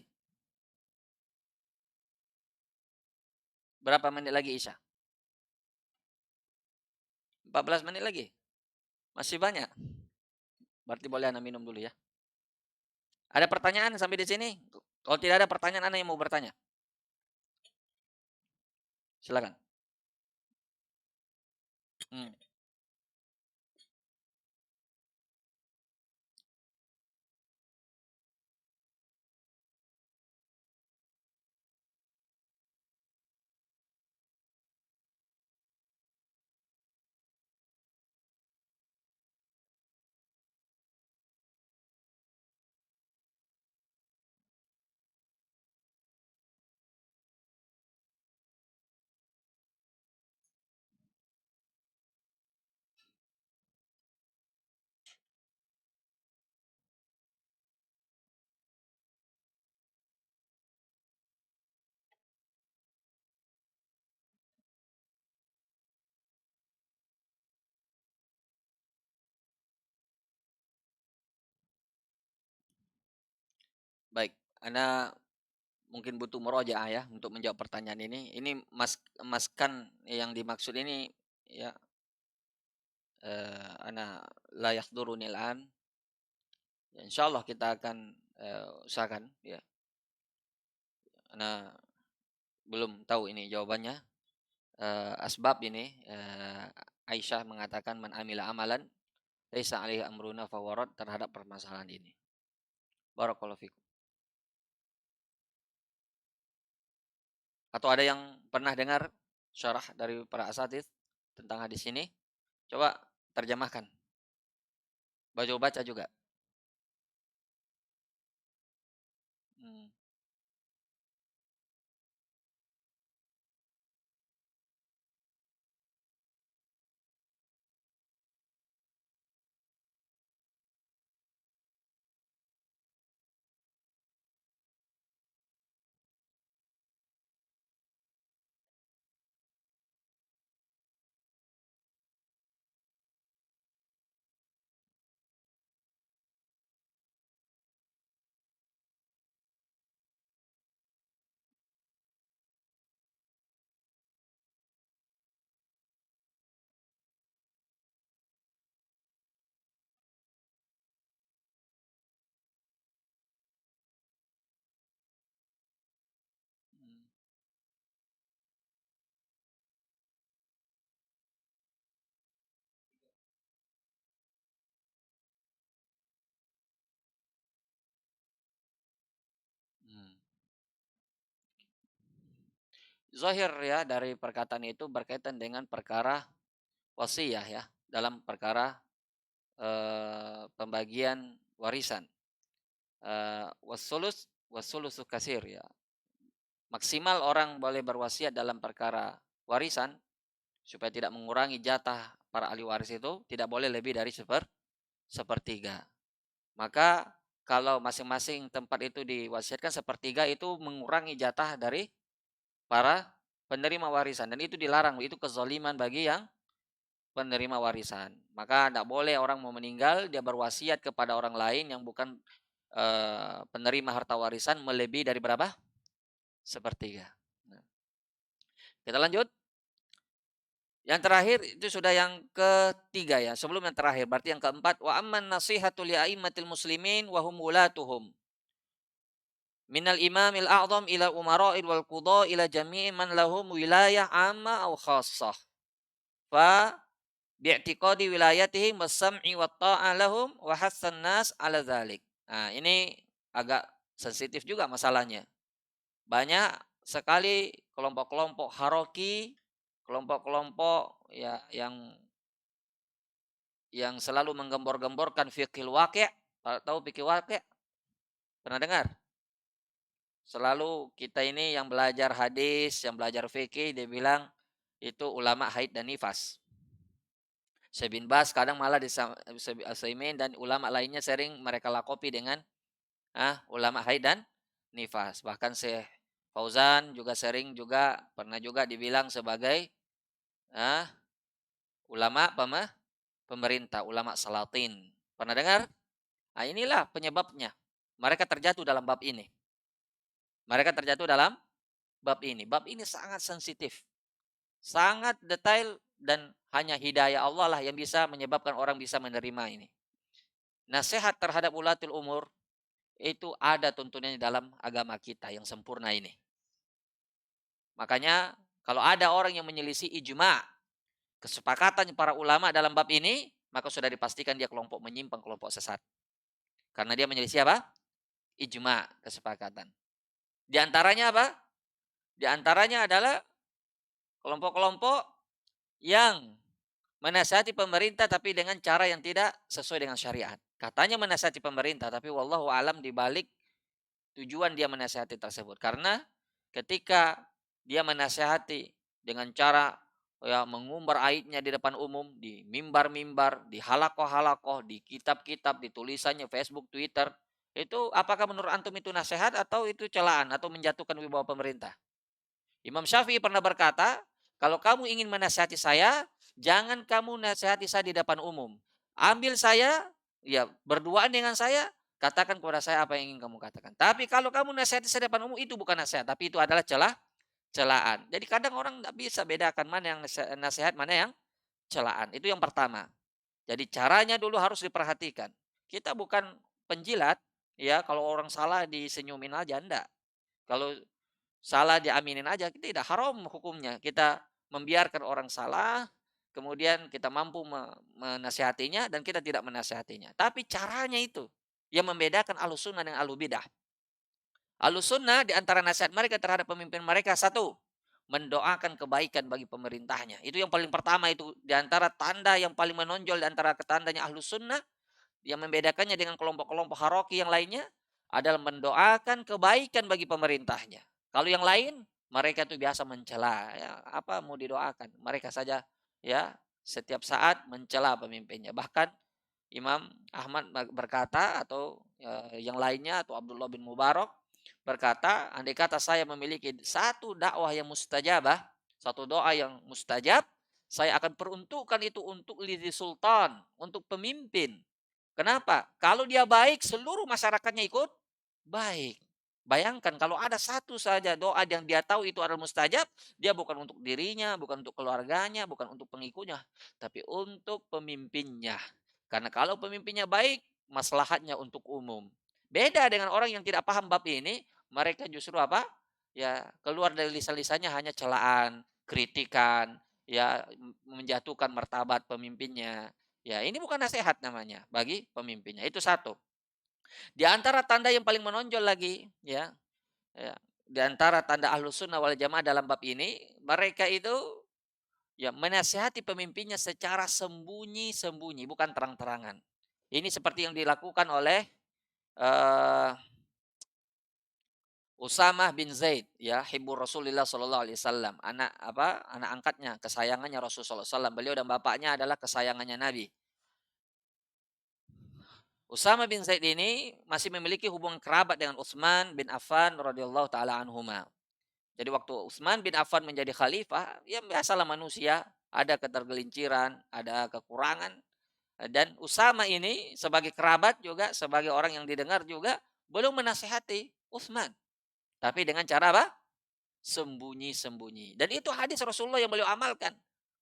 Berapa menit lagi Isya? 14 menit lagi. Masih banyak. Berarti boleh Anda minum dulu ya. Ada pertanyaan sampai di sini? Kalau tidak ada pertanyaan, Anda yang mau bertanya. Silakan. Hmm. Baik, Anda mungkin butuh murojaah ya untuk menjawab pertanyaan ini. Ini maskan yang dimaksud ini ya ana la yahdurunil an. Ya, insyaallah kita akan usahakan ya. Ana belum tahu ini jawabannya. Asbab ini Aisyah mengatakan man amila amalan laisa alaihi amruna fawarad terhadap permasalahan ini. Barakallahu fikum. Atau ada yang pernah dengar syarah dari para asatidz tentang hadis ini? Coba terjemahkan. Baca juga. zahir ya dari perkataan itu berkaitan dengan perkara wasiyah ya, dalam perkara pembagian warisan. Wassulusu kasir ya. Maksimal orang boleh berwasiat dalam perkara warisan supaya tidak mengurangi jatah para ahli waris itu tidak boleh lebih dari sepertiga. Maka kalau masing-masing tempat itu diwasiatkan sepertiga itu mengurangi jatah dari para penerima warisan dan itu dilarang, itu kezaliman bagi yang penerima warisan. Maka tidak boleh orang mau meninggal dia berwasiat kepada orang lain yang bukan penerima harta warisan melebihi dari berapa? Sepertiga. Nah, kita lanjut. Yang terakhir itu sudah yang ketiga ya. Sebelum yang terakhir berarti yang keempat wa amman nasihatu li aimmatil muslimin wa hum wulatuhum. Minal imamil a'zam ila umara'il wal qudha ila jami'i man lahum wilayah amma aw khassah. Fa bi'tiqadi wilayatihim was-sam'i wat ta'a lahum wa hassan nas 'ala dzalik. Nah, ini agak sensitif juga masalahnya. Banyak sekali kelompok-kelompok haroki, kelompok-kelompok ya yang selalu menggembor-gemborkan fikih waqi'. Tahu fikih waqi'? Pernah dengar? Selalu kita ini yang belajar hadis, yang belajar fikih, dia bilang itu ulama haid dan nifas. Syekh bin Baz kadang malah Utsaimin dan ulama lainnya sering mereka lakopi dengan ulama haid dan nifas. Bahkan Syekh Fauzan juga sering juga pernah juga dibilang sebagai ulama pemerintah, ulama salatin. Pernah dengar? Nah, inilah penyebabnya. Mereka terjatuh dalam bab ini. Mereka terjatuh dalam bab ini. Bab ini sangat sensitif. Sangat detail dan hanya hidayah Allah lah yang bisa menyebabkan orang bisa menerima ini. Nasihat terhadap ulatul umur itu ada tuntunannya dalam agama kita yang sempurna ini. Makanya kalau ada orang yang menyelisih ijma, kesepakatan para ulama dalam bab ini, maka sudah dipastikan dia kelompok menyimpang, kelompok sesat. Karena dia menyelisih apa? Ijma, kesepakatan. Di antaranya apa? Di antaranya adalah kelompok-kelompok yang menasihati pemerintah tapi dengan cara yang tidak sesuai dengan syariat. Katanya menasihati pemerintah, tapi wallahu alam di balik tujuan dia menasihati tersebut. Karena ketika dia menasihati dengan cara mengumbar aibnya di depan umum, di mimbar-mimbar, di halakoh-halakoh, di kitab-kitab, di tulisannya Facebook, Twitter, itu apakah menurut antum itu nasihat atau itu celaan atau menjatuhkan wibawa pemerintah? Imam Syafi'i pernah berkata, kalau kamu ingin menasihati saya, jangan kamu nasihati saya di depan umum. Ambil saya, ya berduaan dengan saya, katakan kepada saya apa yang ingin kamu katakan. Tapi kalau kamu nasihati saya di depan umum, itu bukan nasihat, tapi itu adalah celaan. Jadi kadang orang tidak bisa bedakan mana yang nasihat, mana yang celaan. Itu yang pertama. Jadi caranya dulu harus diperhatikan. Kita bukan penjilat, ya kalau orang salah disenyumin aja, enggak. Kalau salah diaminin aja, kita tidak haram hukumnya. Kita membiarkan orang salah, kemudian kita mampu menasihatinya dan kita tidak menasihatinya. Tapi caranya itu yang membedakan Ahlus Sunnah dengan Ahlul Bidah. Ahlus Sunnah di antara nasihat mereka terhadap pemimpin mereka satu, mendoakan kebaikan bagi pemerintahnya. Itu yang paling pertama itu di antara tanda yang paling menonjol di antara tandanya Ahlus Sunnah yang membedakannya dengan kelompok-kelompok haroki yang lainnya adalah mendoakan kebaikan bagi pemerintahnya. Kalau yang lain, mereka itu biasa mencela. Ya, apa mau didoakan? Mereka saja ya setiap saat mencela pemimpinnya. Bahkan Imam Ahmad berkata atau yang lainnya atau Abdullah bin Mubarak berkata, andai kata saya memiliki satu dakwah yang mustajabah, satu doa yang mustajab, saya akan peruntukkan itu untuk lidhi sultan, untuk pemimpin. Kenapa? Kalau dia baik, seluruh masyarakatnya ikut baik. Bayangkan kalau ada satu saja doa yang dia tahu itu adalah mustajab, dia bukan untuk dirinya, bukan untuk keluarganya, bukan untuk pengikutnya, tapi untuk pemimpinnya. Karena kalau pemimpinnya baik, maslahatnya untuk umum. Beda dengan orang yang tidak paham bab ini, mereka justru apa? Ya, keluar dari lisan-lisannya hanya celaan, kritikan, ya menjatuhkan martabat pemimpinnya. Ya, ini bukan nasihat namanya bagi pemimpinnya. Itu satu. Di antara tanda yang paling menonjol lagi, ya, di antara tanda Ahlus Sunnah wal Jamaah dalam bab ini, mereka itu ya menasihati pemimpinnya secara sembunyi-sembunyi, bukan terang-terangan. Ini seperti yang dilakukan oleh eh, Usamah bin Zaid, ya, hibbu Rasulillah sallallahu alaihi wasallam, anak angkatnya, kesayangannya Rasulullah SAW. Beliau dan bapaknya adalah kesayangannya Nabi. Usama bin Zaid ini masih memiliki hubungan kerabat dengan Utsman bin Affan radhiyallahu taala anhuma. Jadi waktu Utsman bin Affan menjadi khalifah, ya biasalah manusia, ada ketergelinciran, ada kekurangan. Dan Usama ini sebagai kerabat juga, sebagai orang yang didengar juga, belum menasehati Utsman. Tapi dengan cara apa? Sembunyi-sembunyi. Dan itu hadis Rasulullah yang beliau amalkan.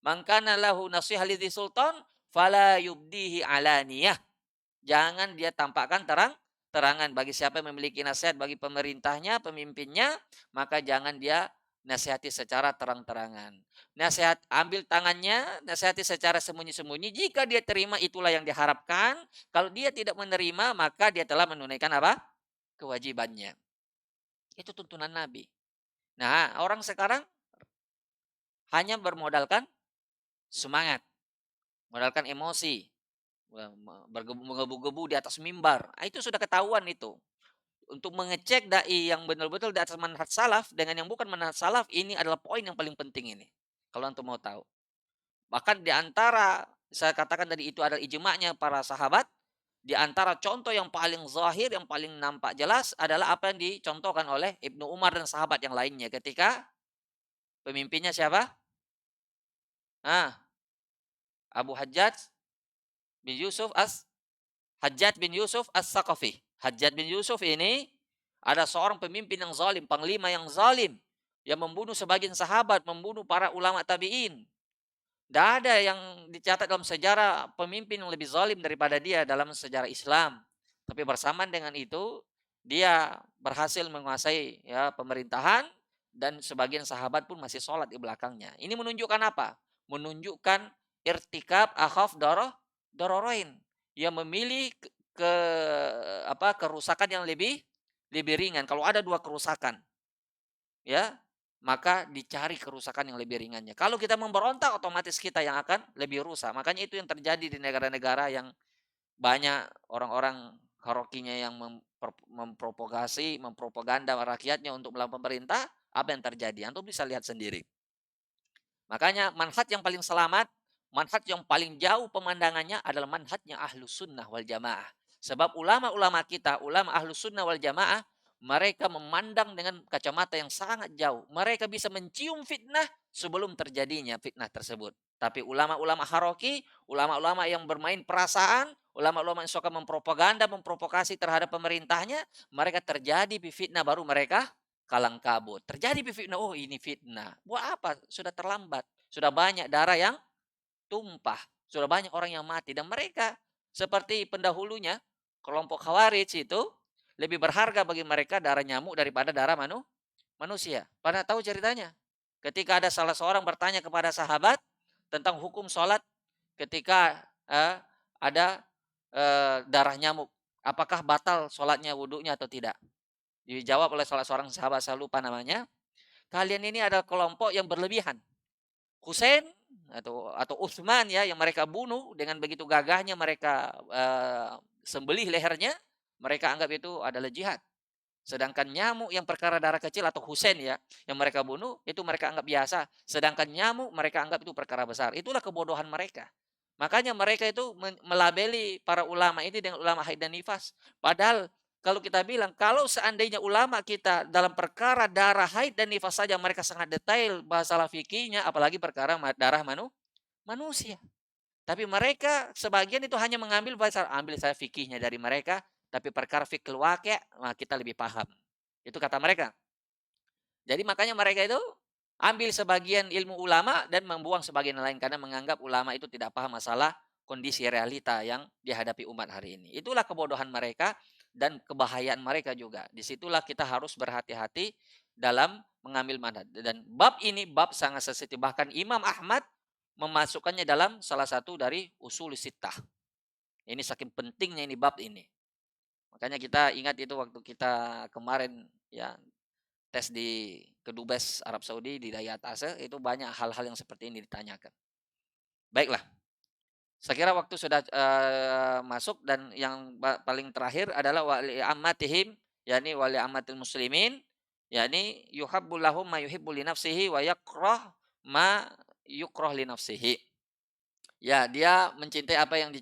Man kana lahu nasihah lidhi sultan, fala yubdihi alaniyah. Jangan dia tampakkan terangan bagi siapa yang memiliki nasihat bagi pemerintahnya, pemimpinnya, maka jangan dia nasihati secara terang-terangan. Nasihat ambil tangannya, nasihati secara sembunyi-sembunyi. Jika dia terima itulah yang diharapkan. Kalau dia tidak menerima maka dia telah menunaikan apa? Kewajibannya. Itu tuntunan Nabi. Nah, orang sekarang hanya bermodalkan semangat, modalkan emosi, menggebu-gebu di atas mimbar. Itu sudah ketahuan itu. Untuk mengecek dai yang benar-betul di atas manhaj salaf dengan yang bukan manhaj salaf, ini adalah poin yang paling penting ini. Kalau antum mau tahu. Bahkan di antara saya katakan tadi itu adalah ijma'nya para sahabat, di antara contoh yang paling zahir, yang paling nampak jelas adalah apa yang dicontohkan oleh Ibnu Umar dan sahabat yang lainnya ketika pemimpinnya siapa? Ah, Abu bin Yusuf as Hajjaj bin Yusuf as-Saqafi. Hajjaj bin Yusuf ini ada seorang pemimpin yang zalim, panglima yang zalim, yang membunuh sebagian sahabat, membunuh para ulama tabi'in. Tidak ada yang dicatat dalam sejarah pemimpin yang lebih zalim daripada dia dalam sejarah Islam. Tapi bersamaan dengan itu, dia berhasil menguasai ya pemerintahan dan sebagian sahabat pun masih sholat di belakangnya. Ini menunjukkan apa? Menunjukkan irtikab akhaf dororoin. Yang memilih ke kerusakan yang lebih ringan. Kalau ada dua kerusakan, ya maka dicari kerusakan yang lebih ringannya. Kalau kita memberontak, otomatis kita yang akan lebih rusak. Makanya itu yang terjadi di negara-negara yang banyak orang-orang harokinya yang mempropaganda rakyatnya untuk melawan pemerintah. Apa yang terjadi? Antum bisa lihat sendiri. Makanya manhaj yang paling selamat, manhaj yang paling jauh pemandangannya adalah manhajnya Ahlus Sunnah wal Jamaah. Sebab ulama-ulama kita, ulama Ahlus Sunnah wal Jamaah, mereka memandang dengan kacamata yang sangat jauh. Mereka bisa mencium fitnah sebelum terjadinya fitnah tersebut. Tapi ulama-ulama haroki, ulama-ulama yang bermain perasaan, ulama-ulama yang suka mempropaganda, memprovokasi terhadap pemerintahnya, mereka terjadi fitnah baru mereka kalang kabut. Terjadi fitnah, oh ini fitnah. Buat apa? Sudah terlambat. Sudah banyak darah yang tumpah. Sudah banyak orang yang mati. Dan mereka seperti pendahulunya, kelompok Khawarij itu lebih berharga bagi mereka darah nyamuk daripada darah manusia. Pada tahu ceritanya? Ketika ada salah seorang bertanya kepada sahabat tentang hukum sholat ketika ada darah nyamuk. Apakah batal sholatnya, wudhunya atau tidak? Dijawab oleh salah seorang sahabat, saya lupa namanya. Kalian ini adalah kelompok yang berlebihan. Husain atau Utsman ya yang mereka bunuh dengan begitu gagahnya mereka sembelih lehernya, mereka anggap itu adalah jihad. Sedangkan nyamuk yang perkara darah kecil atau Husain ya yang mereka bunuh itu mereka anggap biasa. Sedangkan nyamuk mereka anggap itu perkara besar. Itulah kebodohan mereka. Makanya mereka itu melabeli para ulama ini dengan ulama haid dan nifas. Padahal kalau kita bilang, kalau seandainya ulama kita dalam perkara darah haid dan nifas saja mereka sangat detail bahasa fikihnya, apalagi perkara darah manusia. Tapi mereka sebagian itu hanya mengambil bahasa, ambil saya fikihnya dari mereka, tapi perkara fikih waqi' kita lebih paham. Itu kata mereka. Jadi makanya mereka itu ambil sebagian ilmu ulama dan membuang sebagian lain karena menganggap ulama itu tidak paham masalah kondisi realita yang dihadapi umat hari ini. Itulah kebodohan mereka dan kebahayaan mereka juga. Disitulah kita harus berhati-hati dalam mengambil manhaj. Dan bab ini bab sangat sensitif. Bahkan Imam Ahmad memasukkannya dalam salah satu dari usul sittah. Ini saking pentingnya ini bab ini. Makanya kita ingat itu waktu kita kemarin ya tes di Kedubes Arab Saudi di Dayatase, itu banyak hal-hal yang seperti ini ditanyakan. Baiklah, saya kira waktu sudah masuk, dan yang paling terakhir adalah wali ammatihim, yakni wali ammatil muslimin, yakni yuhabbu lahum ma yuhibbu li nafsihi wa yakrah ma yukrah li nafsihi. Ya, dia mencintai apa yang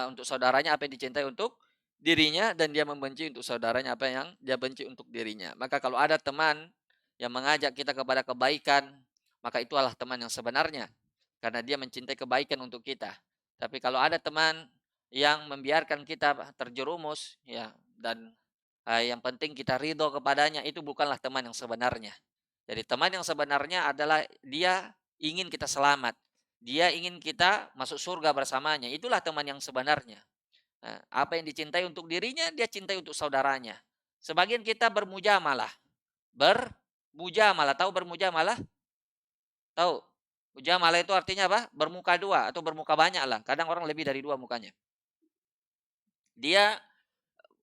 untuk saudaranya, apa yang dicintai untuk dirinya, dan dia membenci untuk saudaranya apa yang dia benci untuk dirinya. Maka kalau ada teman yang mengajak kita kepada kebaikan, maka itu adalah teman yang sebenarnya, karena dia mencintai kebaikan untuk kita. Tapi kalau ada teman yang membiarkan kita terjerumus, ya, dan yang penting kita ridho kepadanya, itu bukanlah teman yang sebenarnya. Jadi teman yang sebenarnya adalah dia ingin kita selamat. Dia ingin kita masuk surga bersamanya. Itulah teman yang sebenarnya. Nah, apa yang dicintai untuk dirinya, dia cintai untuk saudaranya. Sebagian kita bermujamalah. Bermujamalah. Tahu bermujamalah? Tahu? Mujamalah itu artinya apa? Bermuka dua atau bermuka banyak lah. Kadang orang lebih dari dua mukanya. Dia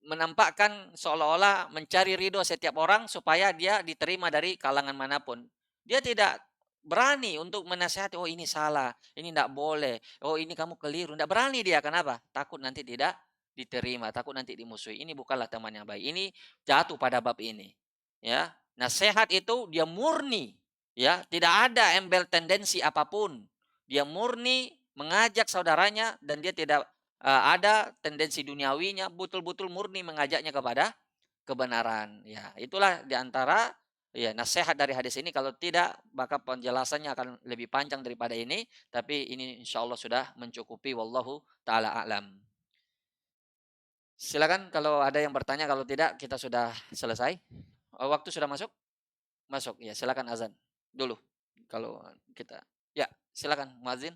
menampakkan seolah-olah mencari ridho setiap orang supaya dia diterima dari kalangan manapun. Dia tidak berani untuk menasihati, oh ini salah, ini tidak boleh, oh ini kamu keliru. Tidak berani dia, kenapa? Takut nanti tidak diterima, takut nanti dimusuhi. Ini bukanlah teman yang baik. Ini jatuh pada bab ini. Ya, nasihat itu dia murni, ya, tidak ada embel tendensi apapun. Dia murni mengajak saudaranya, dan dia tidak ada tendensi duniawinya, betul-betul murni mengajaknya kepada kebenaran. Ya, itulah diantara ya nasihat dari hadis ini. Kalau tidak, maka penjelasannya akan lebih panjang daripada ini. Tapi ini insya Allah sudah mencukupi. Wallahu ta'ala a'lam. Silakan kalau ada yang bertanya. Kalau tidak, kita sudah selesai. Waktu sudah masuk? Masuk. Ya, silakan azan dulu. Kalau kita, ya silakan muadzin.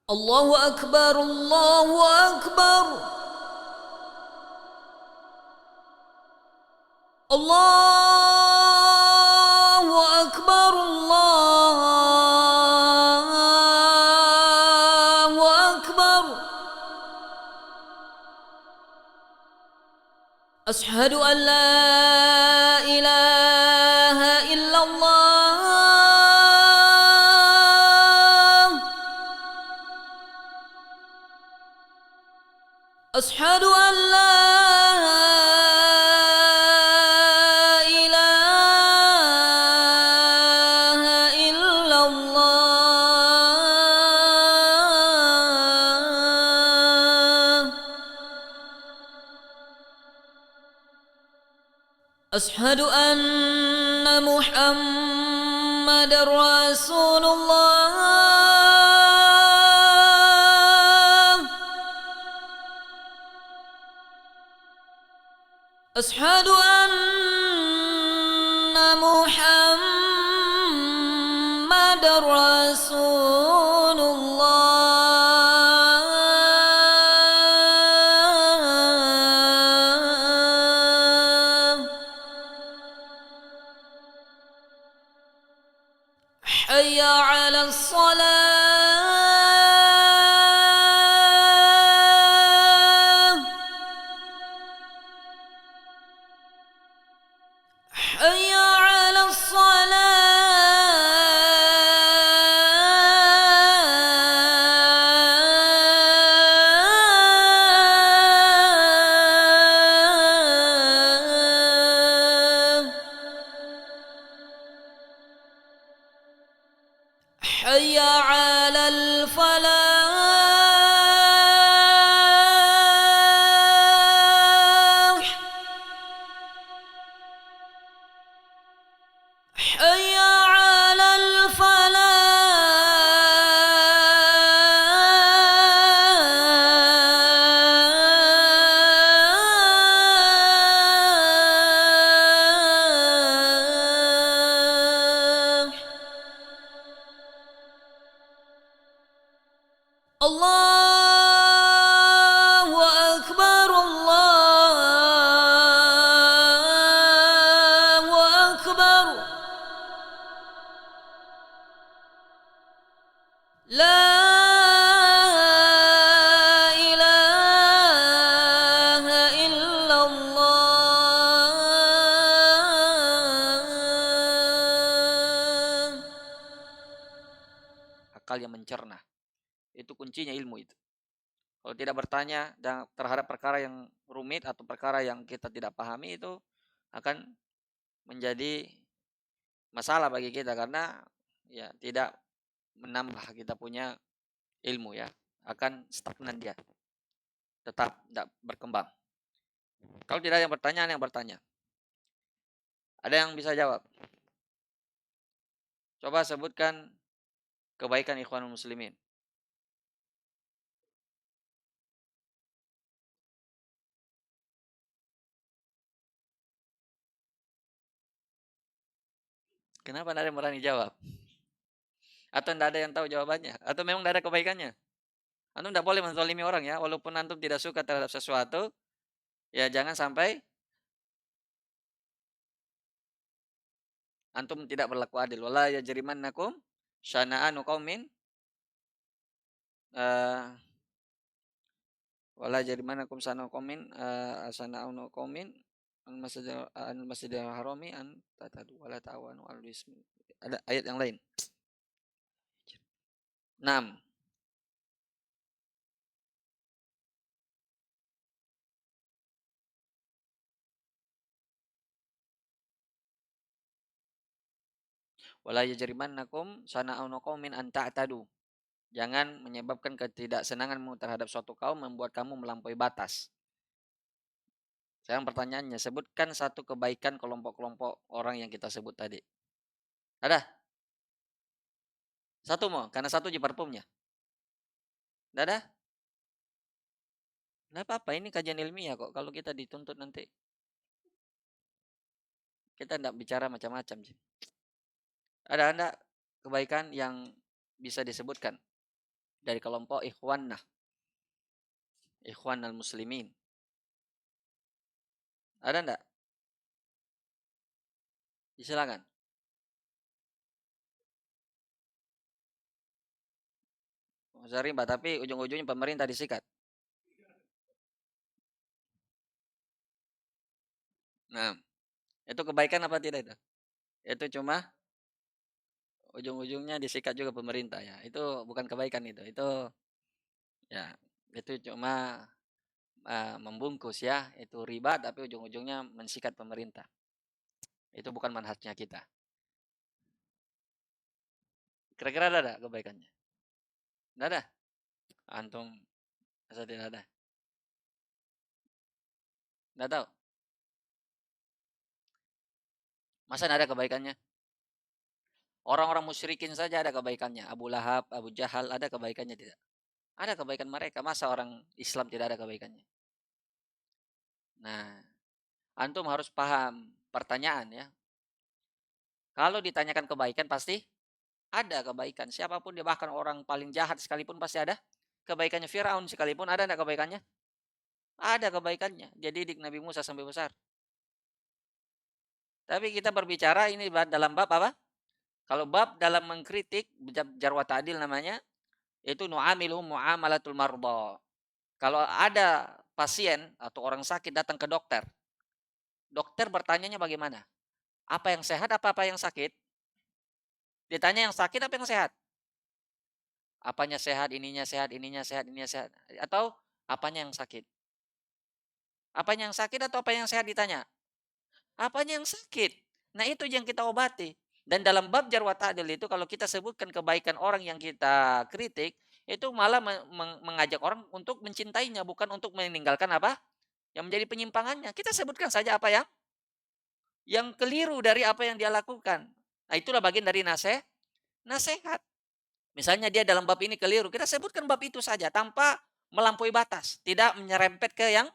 Allahu Akbar, Allahu Akbar. Allahu Akbar, Allahu Akbar. Ashhadu an la ilaha illallah. أشهد أن لا إله إلا الله. أشهد أن محمد رسول الله. أشهد أن محمد رسول الله. حي على الصلاة. حي على الصلاة. حي على الفلاح. الله أكبر الله أكبر لا إله إلا الله. Akal yang mencerna. Itu kuncinya ilmu itu. Kalau tidak bertanya dan terhadap perkara yang rumit atau perkara yang kita tidak pahami, itu akan menjadi masalah bagi kita karena ya tidak menambah kita punya ilmu ya. Akan stagnan dia. Tetap tidak berkembang. Kalau tidak ada yang bertanya, ada yang bertanya. Ada yang bisa jawab? Coba sebutkan kebaikan Ikhwanul Muslimin. Kenapa tidak ada yang berani jawab? Atau tidak ada yang tahu jawabannya? Atau memang tidak ada kebaikannya? Antum tidak boleh menzalimi orang ya. Walaupun antum tidak suka terhadap sesuatu, ya jangan sampai antum tidak berlaku adil. Wala yajrimannakum syana'anu qaumin wala yajrimannakum syana'anu qaumin al-masjidil harami an tatadu wala ta'awanu 'alal ismi. Ada ayat yang lain. 6. Wala yajrimannakum syana'anu qaumin an ta'tadu. Jangan menyebabkan ketidaksenanganmu terhadap suatu kaum membuat kamu melampaui batas. Sekarang pertanyaannya, sebutkan satu kebaikan kelompok-kelompok orang yang kita sebut tadi. Ada? Satu mau, karena satu di parfumnya. Tidak ada? Tidak apa-apa, ini kajian ilmiah kok. Kalau kita dituntut nanti, kita tidak bicara macam-macam. Ada anda kebaikan yang bisa disebutkan dari kelompok ikhwanah, ikhwanal muslimin. Ada enggak? Silakan. Zarimba, tapi ujung-ujungnya pemerintah disikat. Nah, itu kebaikan apa tidak itu? Itu cuma ujung-ujungnya disikat juga pemerintah ya. Itu bukan kebaikan itu. Itu ya, itu cuma membungkus ya. Itu riba tapi ujung-ujungnya mensikat pemerintah. Itu bukan manhajnya kita. Kira-kira ada kebaikannya? Tidak ada? Antum masa tidak ada? Tidak tahu? Masa tidak ada kebaikannya? Orang-orang musyrikin saja ada kebaikannya. Abu Lahab, Abu Jahal ada kebaikannya tidak? Ada kebaikan mereka. Masa orang Islam tidak ada kebaikannya? Nah, antum harus paham pertanyaan ya. Kalau ditanyakan kebaikan pasti ada kebaikan. Siapapun dia, bahkan orang paling jahat sekalipun pasti ada kebaikannya. Firaun sekalipun ada enggak kebaikannya? Ada kebaikannya. Dia didik Nabi Musa sampai besar. Tapi kita berbicara ini dalam bab apa? Kalau bab dalam mengkritik, jar wa ta'dil namanya, itu nu'amiluhum mu'amalatul marda. Kalau ada pasien atau orang sakit datang ke dokter, dokter bertanyanya bagaimana? Apa yang sehat, apa yang sakit? Ditanya yang sakit apa yang sehat? Apanya sehat, ininya sehat, ininya sehat, ininya sehat. Atau apanya yang sakit? Apanya yang sakit atau apa yang sehat ditanya? Apanya yang sakit? Nah itu yang kita obati. Dan dalam bab jar wa ta'dil itu kalau kita sebutkan kebaikan orang yang kita kritik, itu malah mengajak orang untuk mencintainya, bukan untuk meninggalkan apa yang menjadi penyimpangannya. Kita sebutkan saja apa yang keliru dari apa yang dia lakukan. Nah itulah bagian dari nasihat. Misalnya dia dalam bab ini keliru, kita sebutkan bab itu saja tanpa melampaui batas, tidak menyerempet ke yang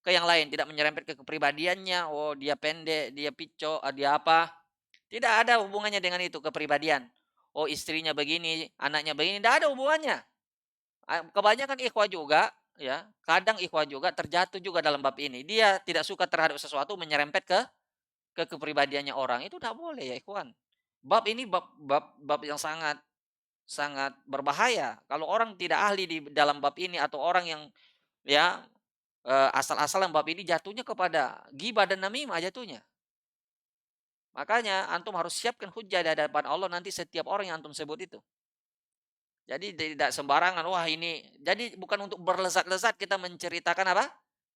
lain, tidak menyerempet ke kepribadiannya. Oh, dia pendek, dia pico, dia apa? Tidak ada hubungannya dengan itu kepribadian. Oh, istrinya begini, anaknya begini, tidak ada hubungannya. Kebanyakan ikhwah juga, ya, kadang ikhwah juga terjatuh juga dalam bab ini. Dia tidak suka terhadap sesuatu menyerempet ke kepribadiannya orang. Itu tidak boleh ya ikhwan. Bab ini bab yang sangat sangat berbahaya. Kalau orang tidak ahli di dalam bab ini atau orang yang ya asal-asalan bab ini jatuhnya kepada ghibah dan namimah jatuhnya. Makanya antum harus siapkan hujah di hadapan Allah nanti setiap orang yang antum sebut itu. Jadi tidak sembarangan, wah ini jadi bukan untuk berlezat-lezat kita menceritakan apa?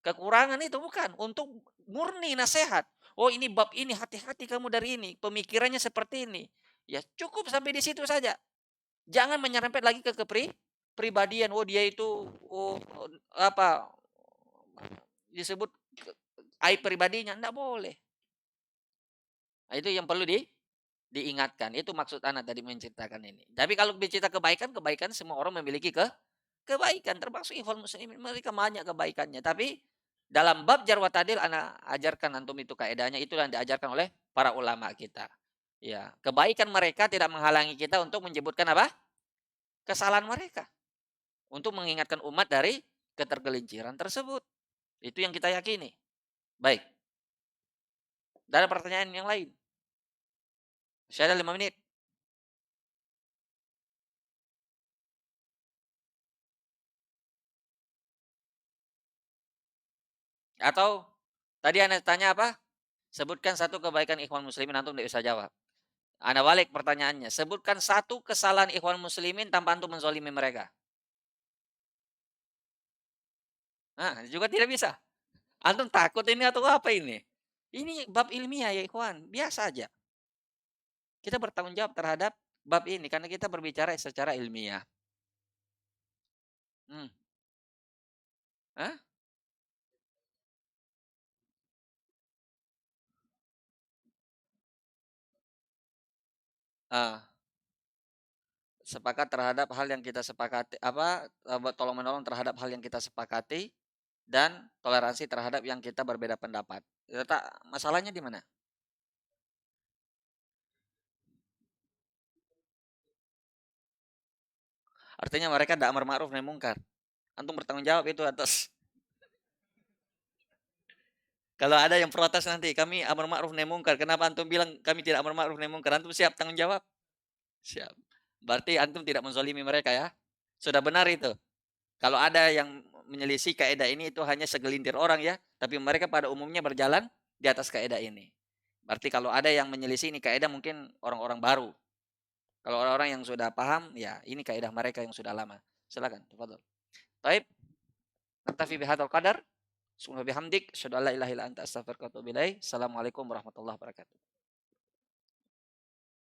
Kekurangan itu bukan, untuk murni nasihat. Oh ini bab ini, hati-hati kamu dari ini, pemikirannya seperti ini. Ya cukup sampai di situ saja. Jangan menyerempet lagi ke pribadian. Oh dia itu oh, apa disebut aib pribadinya, enggak boleh. Nah, itu yang perlu diingatkan. Itu maksud anak tadi menceritakan ini. Tapi kalau bicara kebaikan, kebaikan semua orang memiliki kebaikan termasuk ikhwan muslimin mereka banyak kebaikannya. Tapi dalam bab jar wa ta'dil anak ajarkan antum itu kaidahnya itu yang diajarkan oleh para ulama kita. Ya, kebaikan mereka tidak menghalangi kita untuk menyebutkan apa? Kesalahan mereka. Untuk mengingatkan umat dari ketergelinciran tersebut. Itu yang kita yakini. Baik. Dan ada pertanyaan yang lain. Masih ada 5 menit. Atau tadi Anda tanya apa? Sebutkan satu kebaikan ikhwan muslimin, antum tidak bisa jawab. Anda balik pertanyaannya. Sebutkan satu kesalahan ikhwan muslimin tanpa antum menzolimi mereka. Nah, juga tidak bisa. Antum takut ini atau apa ini? Ini bab ilmiah ya ikhwan. Biasa aja. Kita bertanggung jawab terhadap bab ini karena kita berbicara secara ilmiah. Hmm. Hah? Ah, sepakat terhadap hal yang kita sepakati apa tolong menolong terhadap hal yang kita sepakati dan toleransi terhadap yang kita berbeda pendapat. Letak masalahnya di mana? Artinya mereka tidak amar ma'ruf nahi mungkar. Antum bertanggung jawab itu atas kalau ada yang protes nanti kami amar ma'ruf nahi mungkar. Kenapa antum bilang kami tidak amar ma'ruf nahi mungkar? Antum siap tanggung jawab? Siap. Berarti antum tidak menzalimi mereka ya. Sudah benar itu. Kalau ada yang menyelisih kaidah ini itu hanya segelintir orang ya, tapi mereka pada umumnya berjalan di atas kaidah ini. Berarti kalau ada yang menyelisih ini kaidah mungkin orang-orang baru. Kalau orang-orang yang sudah paham, ya ini kaidah mereka yang sudah lama. Silakan, tafadhol. Baik, naktafi bihadzal qadar. Subhanallahi bihamdik, asyhadu an la ilaha illa anta astaghfiruka wa atubu ilaik. Assalamualaikum warahmatullahi wabarakatuh.